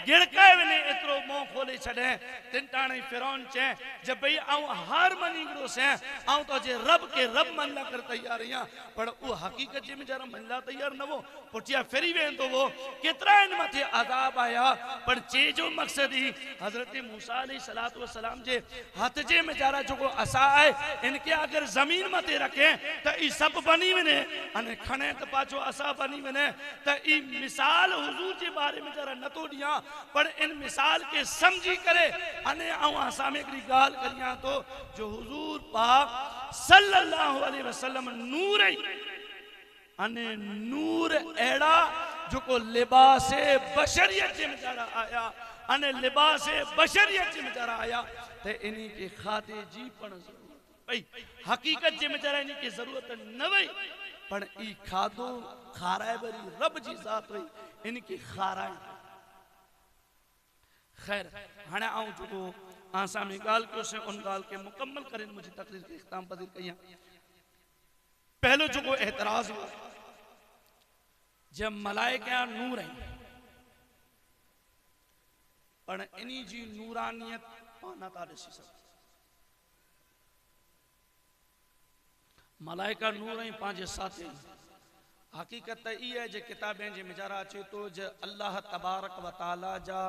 गिड़काए वने इतरो मुंह खोले छड़े तिनटाणे फिरौन चे जब भई आऊं हार मनी गरो से आऊं तो जे रब के रब मनला कर तैयार या पर वो हकीकत जे में जरा मनला तैयार न वो पुटिया फेरी वेंदो वो कितरा इन मथे अजाब आया पर जे जो मकसद ही हजरत मूसा अलैहिस्सलातु वस्सलाम जे हाथ जे में जरा जो असा है इनके अगर जमीन मथे रखे त ई सब बनी वने अने खणे त पाछो असा बनी वने त ई मिसाल हुजूर जे बारे में जरा न तो दिया पर इन मिसाल के समझी करे अने आवा सामे की गाल करिया तो जो हुजूर पाक सल्लल्लाहु अलैहि वसल्लम नूर है अने नूर एड़ा जो को लिबास बशरियत में जरा आया अने लिबास बशरियत में जरा आया ते इनी के खाते जी पण भाई हकीकत जे में जरा इनी के जरूरत न वई पण ई खादो खाराए बरी रब जी जात हुई इनकी खाराए। खैर हाँ आऊं जो आसा में गाल क्यों से उन गाल के मुकम्मल करें मुझे तकरीर के इख्ताम पजीर कहिया पहलो जो एतराज हुआ जब मलाइका नूर है पर इनी जी नूरानियत पाना ता ॾिसी सघो मलाइका नूर ही पांचे साथे हकीकत ई है जे किताबें जे मिजारा अचे तो जे अल्लाह तबारक व तआला जा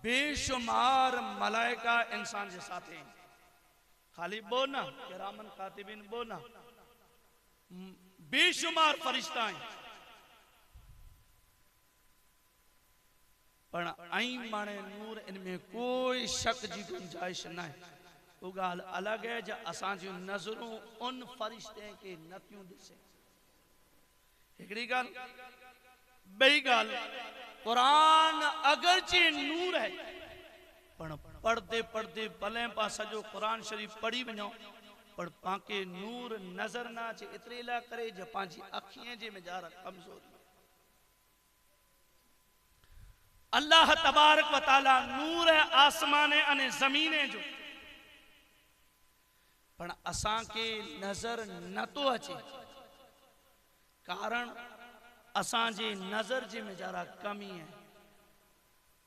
बेशुमार मलाइका इंसान जे साथे खाली बोना किरामन कातिबिन बोना बेशुमार फरिश्ता हैं पर आई माने नूर इनमें कोई शक जी गुंजाइश न है। वो गाल अलग है जो असां जी नजरों उन फरिश्ते के नतियों दिसे एकड़ी गाल बई गाल कुरान अगरचे नूर है पण पढ़ते पढ़ते भले पा सजो कुरान शरीफ पढ़ी वनो पर पाके नूर नजर ना अचे इतरे ला करे जो पांजी अखियां जे में जारा कमजोरी अल्लाह तबारक व ताला नूर है आसमाने अने जमीने जो पण असां के नजर न तो अचे कारण असां जे नजर जे में जरा कमी है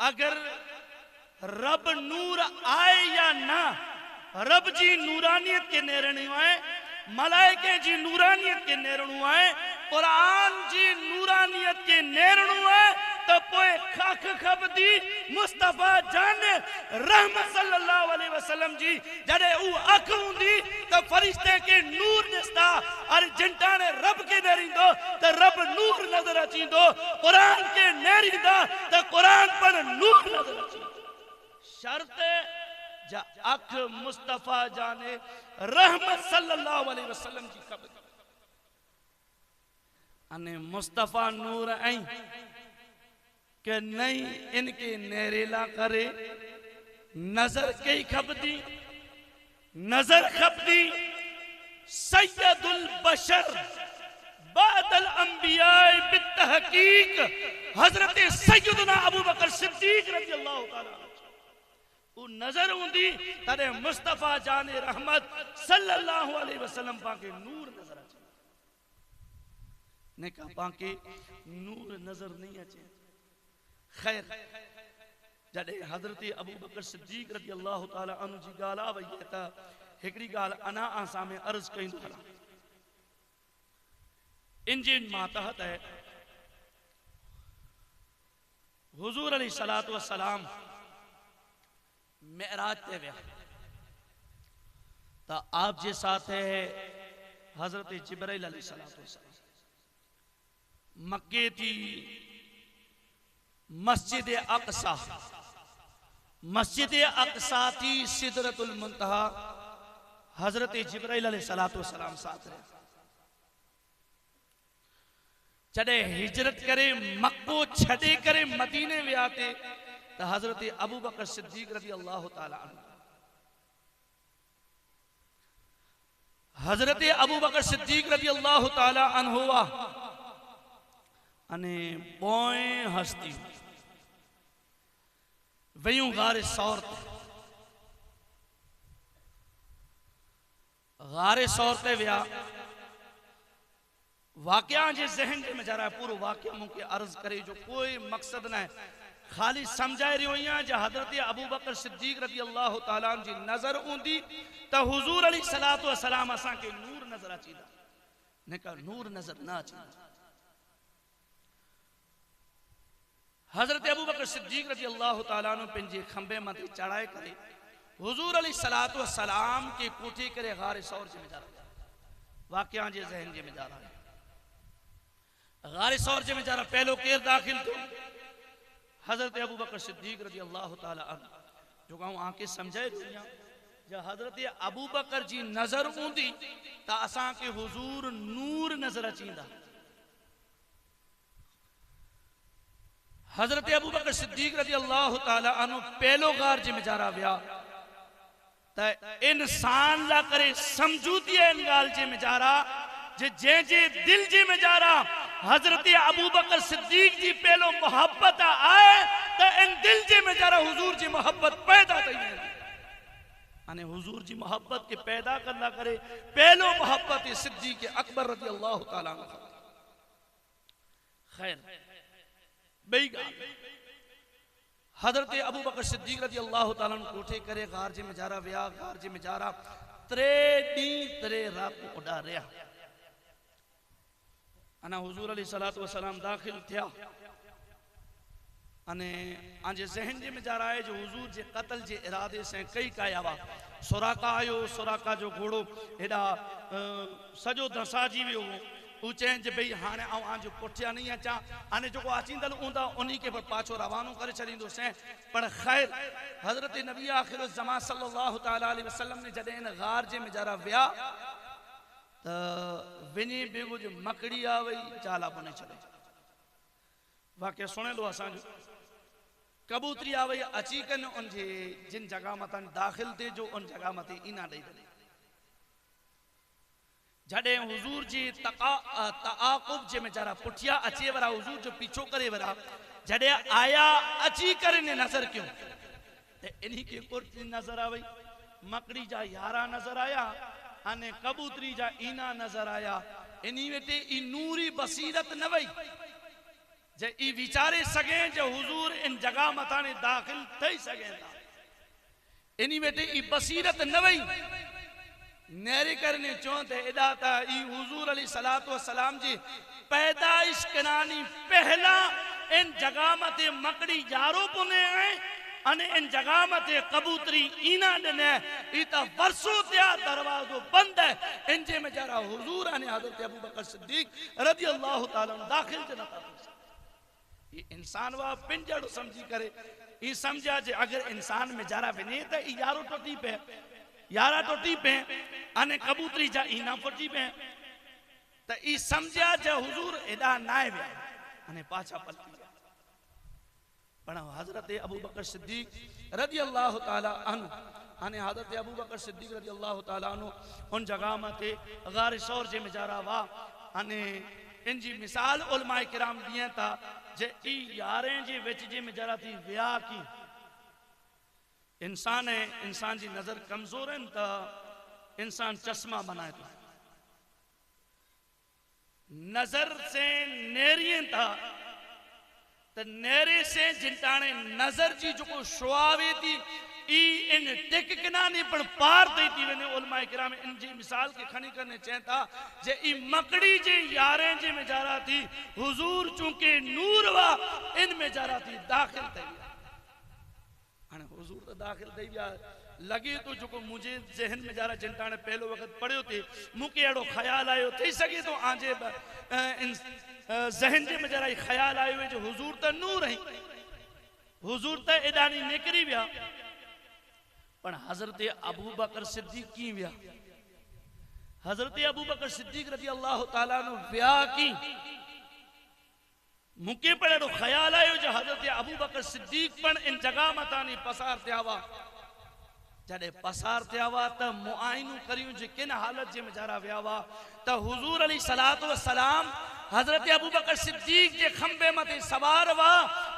अगर रब नूर आए या ना रब जी नूरानियत के नेरणियों है मलाइके जी नूरानियत के नेरणियों है कुरान जी नूरानियत के नेरणियों है तो पोए खख खबदी मुस्तफा जान रहमत सल्लल्लाहु अलैहि वसल्लम जी जड़े उ अख हुंदी तो फरिश्ते के नूर दिसता और जिंटाने रब के नेरिंदो तो रब नूर नजर अचींदो कुरान के नेरिंदा तो कुरान पर नूर नजर अचींदो शर्त जा अख मुस्तफा जाने रहमत सल्लल्लाहु अलैहि वसल्लम जी खबर अने मुस्तफा नूर आई के नहीं इनके नेरेला करे नजर कई खपदी नजर खपदी सैयदुल बशर बादल अंबिया बितहकीक हजरत सैयदना अबू बकर सिद्दीक रज़ी अल्लाह तआला वो नजर हुंदी तरे मुस्तफा जाने रहमत सल्लल्लाहु अलैहि वसल्लम पाके नूर नजर अचे ने का पाके नूर नजर नहीं अचे खैर जडे हजरत अबू बकर सिद्दीक रज़ी अल्लाह तआला अन्हु जी गाल आ वई त एकड़ी गाल अना आसा में अर्ज कई हला इंजिन मातहत है हुजूर अलैहिस्सलातु वस्सलाम मेराज पे गया तो आप जे साथ है हजरत जिब्राइल अलैहिस्सलातु वस्सलाम मक्के थी मस्जिद अक़सा थी सिदरतुल मुंतहा हजरत जिब्राइल अलैहिस्सलातु वस्सलाम साथ रहे जडे हिजरत करे मक्को छड़े करे मदीने वियाते तो हजरत अबू बकर सिद्दीक रज़ी अल्लाह तआला अन्हु हजरत अबू बकर सिद्दीक रज़ी अल्लाह तआला अन्हु अने पोए हस्ती वयूं गारे सौर ते विया वाकया जे जहन में जरा पूरो वाकया मुके अर्ज करे जो कोई मकसद ना है खाली समझाए रही जो हजरत अबू बकर सिद्दीक रज़ी अल्लाह तआला जी नजर ऊंदी तो हुजूर अलैहिस्सलातु वस्सलाम असा के नूर नजर अचीदा ने का नूर नजर ना अचीदा हजरत अबू बकर सिद्दीक रज़ी अल्लाह तआला नु पंजे खंबे मथे चढ़ाए करे हुजूर अलैहिस्सलातु वस्सलाम के कोठे करे गारे सौर जे में जा रहा वाकया जे जहन जे में जा रहा गारे सौर जे में जा रहा पहलो केर दाखिल तो हजरत अबू बकर सिद्दीक रज़ी अल्लाह तआला अन्हु जो कहूं आके समझाए दुनिया जब हजरत अबू बकर जी नजर ऊंदी ता असा के हुजूर नूर नजर अचींदा हजरत अबू बकर सिद्दीक रज़ी अल्लाह तआला अन्हु पहलो गार जे में जारा विया त इंसान ला करे समझूती इन गाल जे में जारा जे दिल जे में जारा हजरत अबू बकर सिद्दीक जी पहलो मोहब्बत आए तो इन दिल जे में जरा हुजूर जी मोहब्बत पैदा थी अने हुजूर जी मोहब्बत के पैदा करना करे पहलो मोहब्बत सिद्दीक अकबर रज़ी अल्लाह तआला अन्हु खैर बई गाल हजरत अबू बकर सिद्दीक रज़ी अल्लाह तआला अन्हु कोठे करे गार जे में जारा विया गार जे में जारा त्रे दी त्रे रात उड़ा रहा अना हुजूर अलैहिस्सलातु वस्सलाम दाखिल थिया अने आंजे जहन जे में जा रहा है जो हुजूर जे कत्ल जे इरादे से कई काया वा सुराका आयो सुराका जो घोड़ो एडा सजो दसाजी वियो ऊंचे जे भई हाने आऊं आंजो पुठिया नहीं अचा अने जो अचींदल ऊंदा उन्हीं के पर पाछो रवानो करे छडींदो से पर खैर हजरत नबी आखिर ज़मान सल्लल्लाहु तआला अलैहि वसल्लम ने जदे इन गार जे में जरा विया त विनी बेगो जो मकड़ी आ वई चाला बने चले वाक़िया सुने लो असांजो कबूतरी आ वई अची कन उन जे जिन जगह मतां दाखिल थे जो उन जगह मते इना ॾेई दे जॾहिं हुजूर जी तआक़ुब जे में जरा पुठिया अचे वरा हुजूर जो पीछो करे वरा जॾहिं आया अची करे ने नज़र क्यों ते इन्ही के कुर्ती नज़र आ वई मकड़ी जा यारा नज़र आया अने कबूतरी जा इना नज़र आया इन्ही वेटे ई नूरी बसीरत न वई जे ई विचारे सके जो हुजूर इन जगह मताने दाखिल थई सके था इन्ही वेटे ई बसीरत न वई नेरे करने चौथे एदा ता ई हुजूर अली सलातो वसलाम जी पैदाइश कनानी पहला इन जगह मते मकड़ी यारो पुने है अने इन जगह मते कबूतरी इना दने इता वर्षों त्या दरवाजो बंद है इनजे में जरा हुजूर अने हजरत अबू बकर सिद्दीक रजी अल्लाह ताला दाखिल जना ये इंसान वा पिंजड़ समझी करे ई समझा जे अगर इंसान में जरा बने त ई यारो टोटी पे यारा टोटी पे अने कबूतरी जा इना फटी पे त ई समझा जे हुजूर एदा नाए वे अने पाछा पलटी पण हजरत अबू बकर सिद्दीक रजी अल्लाह ताला अन्हु अने हजरत अबू बकर सिद्दीक रजी अल्लाह ताला अन्हु उन जगह मते गार सौर जे मजारा वा अने इनजी मिसाल उलमा किराम दिए था जे ई यारे जे विच जे मजारा थी व्या की इंसान है इंसान जी नजर कमजोर है तो इंसान चश्मा बनाए तो नजर से नेरिए था तो नेरे से जिंटाने नजर जी जो शुआवे थी ई इन टिक किनानी पण पार थई थी वने उलमा किराम इन जी मिसाल के खणी करने चाहता जे ई मकड़ी जे यारे जे में जारा थी हुजूर चूंकि नूर वा इन में जारा थी दाखिल थई अने हुजूर तो दाखिल थई गया लगे तो जो मुझे जहन में जरा जिंटाने पहलो वक्त पढ़ियो थे मुके एड़ो ख्याल आयो थई सके तो आजे जहन जे में जरा ख्याल आयो जो हुजूर तो नूर है हुजूर तो एदानी निकरी विया पण हजरत अबू बकर सिद्दीक की विया हजरत अबू बकर सिद्दीक रजी अल्लाह ताला नो विया की मुके पर एड़ो ख्याल आयो जो हजरत अबू बकर सिद्दीक पण इन जगह मतानी पसार थियावा जड़े पसार थियावा त मुआइनू करियो जे किन हालत जे में जरा व्यावा त हुजूर अली सलातो सलाम हजरत अबू बकर सिद्दीक जे खंबे मते सवार वा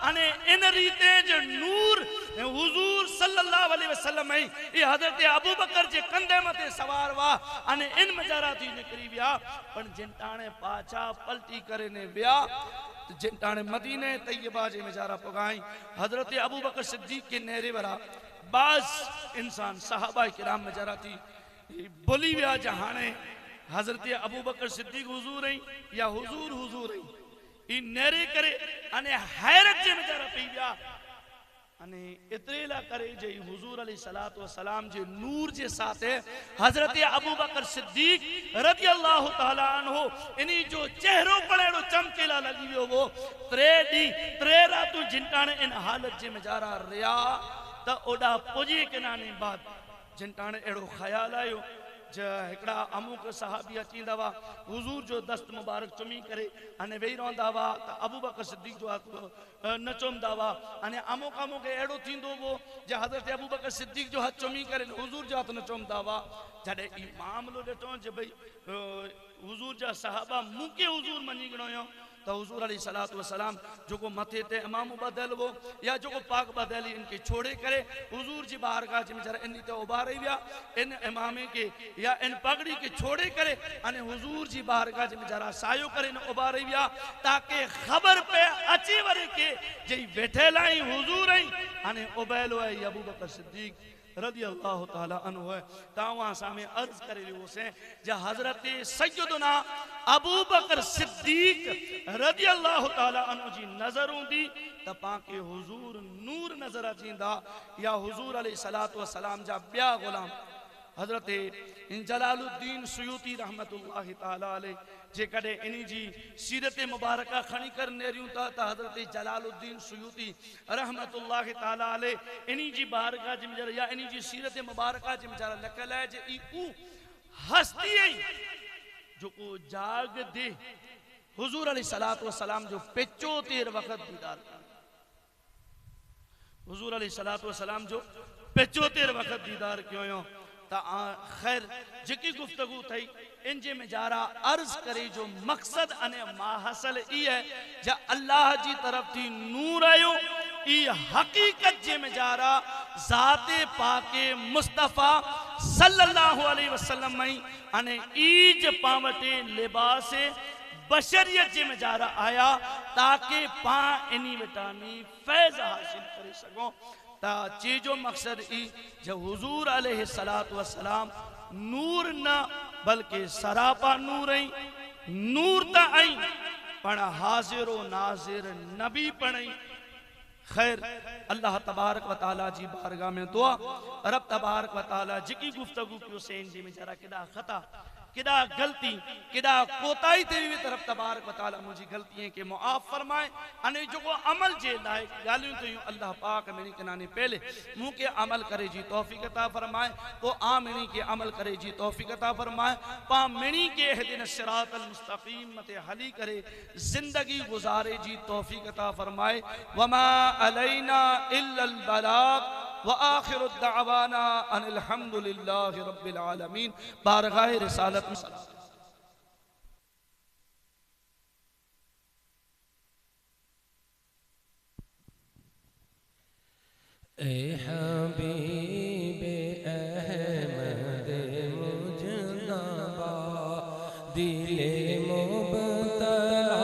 अने इन रीते जे नूर हुजूर सल्लल्लाहु अलैहि वसल्लम है ये हजरत अबू बकर जे कंधे मते सवार वा अने इन मजारा थी निकरी विया पण जिंटाणे पाछा पलटी करे ने विया जिंटाणे मदीने तैयबा जे मजारा पगाई हजरत अबू बकर सिद्दीक के नेरे वरा बाज इंसान सहाबा किराम में जरा थी बोली विया जहाने हजरत अबू बकर सिद्दीक हुजूर है या हुजूर हुजूर है ई नेरे करे अने हैरत जे में जरा पई विया अने इतरेला करे जे हुजूर अलैहि सलातो सलाम जे नूर जे साथ है हजरत अबू बकर सिद्दीक रजी अल्लाह ताला अन्हु इनी जो चेहरो पड़ेड़ो चमकेला लगी वियो वो त्रे दी त्रे रातू जिंटाने इन हालत जे में जरा रिया त ओडा पुजी किनाने बाद जिंटाने एड़ो ख्याल आयो ज एकड़ा अमुक सहाबी अचींदा वा हुजूर जो दस्त मुबारक चुमी करे अने वेही रहंदा वा त अबू बकर सिद्दीक जो हथ न चुमदा वा अने अमुक अमुक एड़ो थींदो वो जे हजरत अबू बकर सिद्दीक जो हथ चुमी करे हुजूर जो हथ न चुमदा वा जडे ई मामलो ॾिठो जे भई हुजूर जा सहाबा मुके हुजूर मनी गणो तो हुजूर अलैहि सलातो वसलाम जो को मथे ते इमाम बदल वो या जो को पाक बदली इनके छोड़े करे हुजूर जी बारगाह में जरा इन ते उबारे विया इन इमामे के या इन पगड़ी के छोड़े करे अने हुजूर जी बारगाह में जरा सायो करे इन उबारे विया ताकि खबर पे अची वरे के जे बैठे लाई हुजूर है अने उबैलो है अबू बकर सिद्दीक रज़ी अल्लाह ताला अन्हु है तावा सामे अर्ज करे लियो से जे हजरत सैयदना अबू बकर सिद्दीक रज़ी अल्लाह ताला अन्हु जी नजर हुंदी त पाके हुजूर नूर नजर अचींदा या हुजूर अलैहि सलातो वसलाम जा बिया गुलाम हजरत जलालुद्दीन सुयूती रहमतुल्लाहि ताला अलैह जे कदे इनी जी सीरत मुबारक खणी कर नेरियूं त हजरत जलालुद्दीन सुयूती रहमतुल्लाहि ताला अलैह इनी जी बारगाह जे मजर या इनी जी सीरत मुबारक जे मजर लकल है जे ई ऊ हस्ती जो को जाग दे हुजूर अलैहिस्सलातु वस्सलाम जो पेचोतेर वक़्त दीदार कयो, हुजूर अलैहिस्सलातु वस्सलाम जो पेचोतेर वक़्त दीदार कयो। त खैर जेकी गुफ्तगू थई इंजे में जारा अर्ज करे जो मकसद अने माहसल ई है जा अल्लाह जी तरफ थी नूर आयो ई हकीकत जे में जारा ज़ाते पाके मुस्तफ़ा सल्लल्लाहु अलैहि वसल्लम मई अने ईज पावटे लिबास बशरियत जे में जारा आया ताकि पा इनी विटानी फैज़ हासिल करे सको। ता चीजो मकसद ई जो हुजूर अलैहिस्सलातु वस्सलाम नूर न बल्कि सरापा नूर आई नूर ता आई पण हाजिर व नाजिर नबी पणई। खैर अल्लाह तबारक व तआला जी बारगाह में दुआ रब तबारक व तआला जिकी गुफ्तगू पियो सेन जी में जरा किदा खता किदा गलती किदा कोताही ते भी तरफ तबारक व तआला मुझी गलतियां के मुआफ फरमाए अने जो अमल जे लायक गालियों तो यूं अल्लाह पाक मेरी कनाने पहले मुंह के अमल करे जी तौफीक अता फरमाए तो आ मेरी के अमल करे जी तौफीक अता फरमाए पा मेरी के हदिन सिरातल मुस्तकीम मते हली करे जिंदगी गुजारे जी तौफीक अता फरमाए। वमा अलैना इल्लल बलाग व आखिरु दावाना अनिल हम्दुलिल्लाहि रब्बिल आलमीन। बारगाह रिसालत में ए हबीबे अहमद मुजतबा दिले मुबतला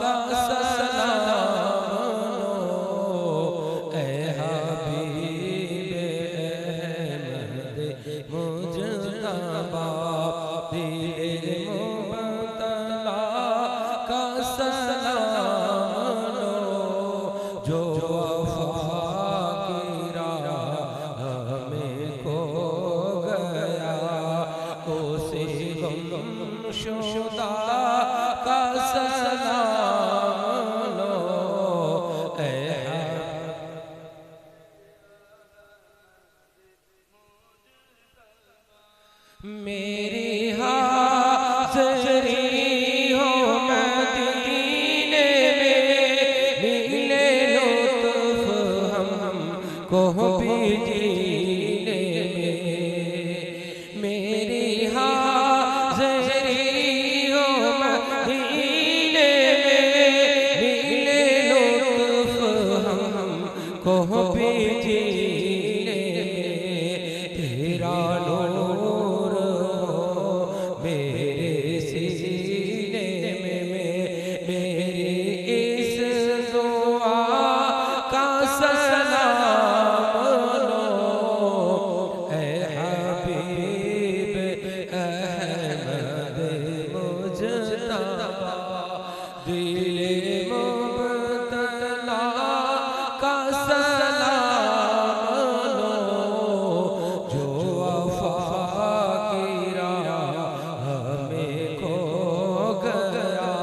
का सलाम लो। ए हबीबे अहमद मुजतबा दिले मुबतला का सलाम लो। जो शुदा का सलाम लो। मेरी हाज़री हो मदीने में मिले लुत्फ़ हमको भी जीने में। मेरी को भी जीने तेरा नूर हो मेरे सीने में मेरी इस दुआ का सलाम लो। ए हबीब अहमद मुजतबा दिले मुबतला का सलाम लो। जो वफा की राह में खो गया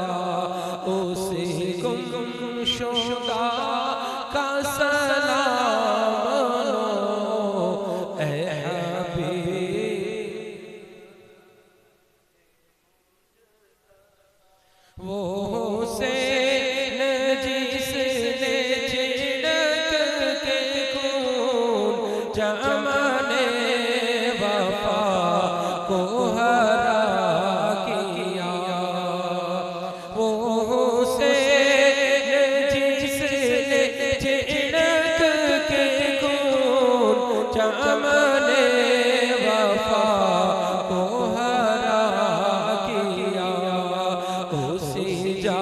उसी गुमशुदा का सलाम लो। ए हबीब वो से जमाने वफा को हरा किया वो से जिसने झिड़क के खून जमाने वफा को हरा किया उसी जा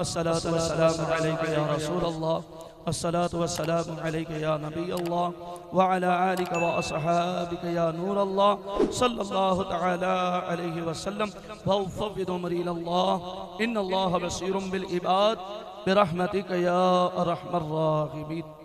अस्सलातु वस्सलामु अलैका या रसूल अल्लाह, अस्सलातु वस्सलामु अलैका या नबी अल्लाह व अला आलिका व अस्हाबिका या नूर अल्लाह सल्लल्लाहु तआला अलैहि वसल्लम व उफ़व्विदु अमरी इलल्लाह इन्नल्लाह बसीरुम बिल इबाद बिरहमतिका या अरहमर राहिमीन।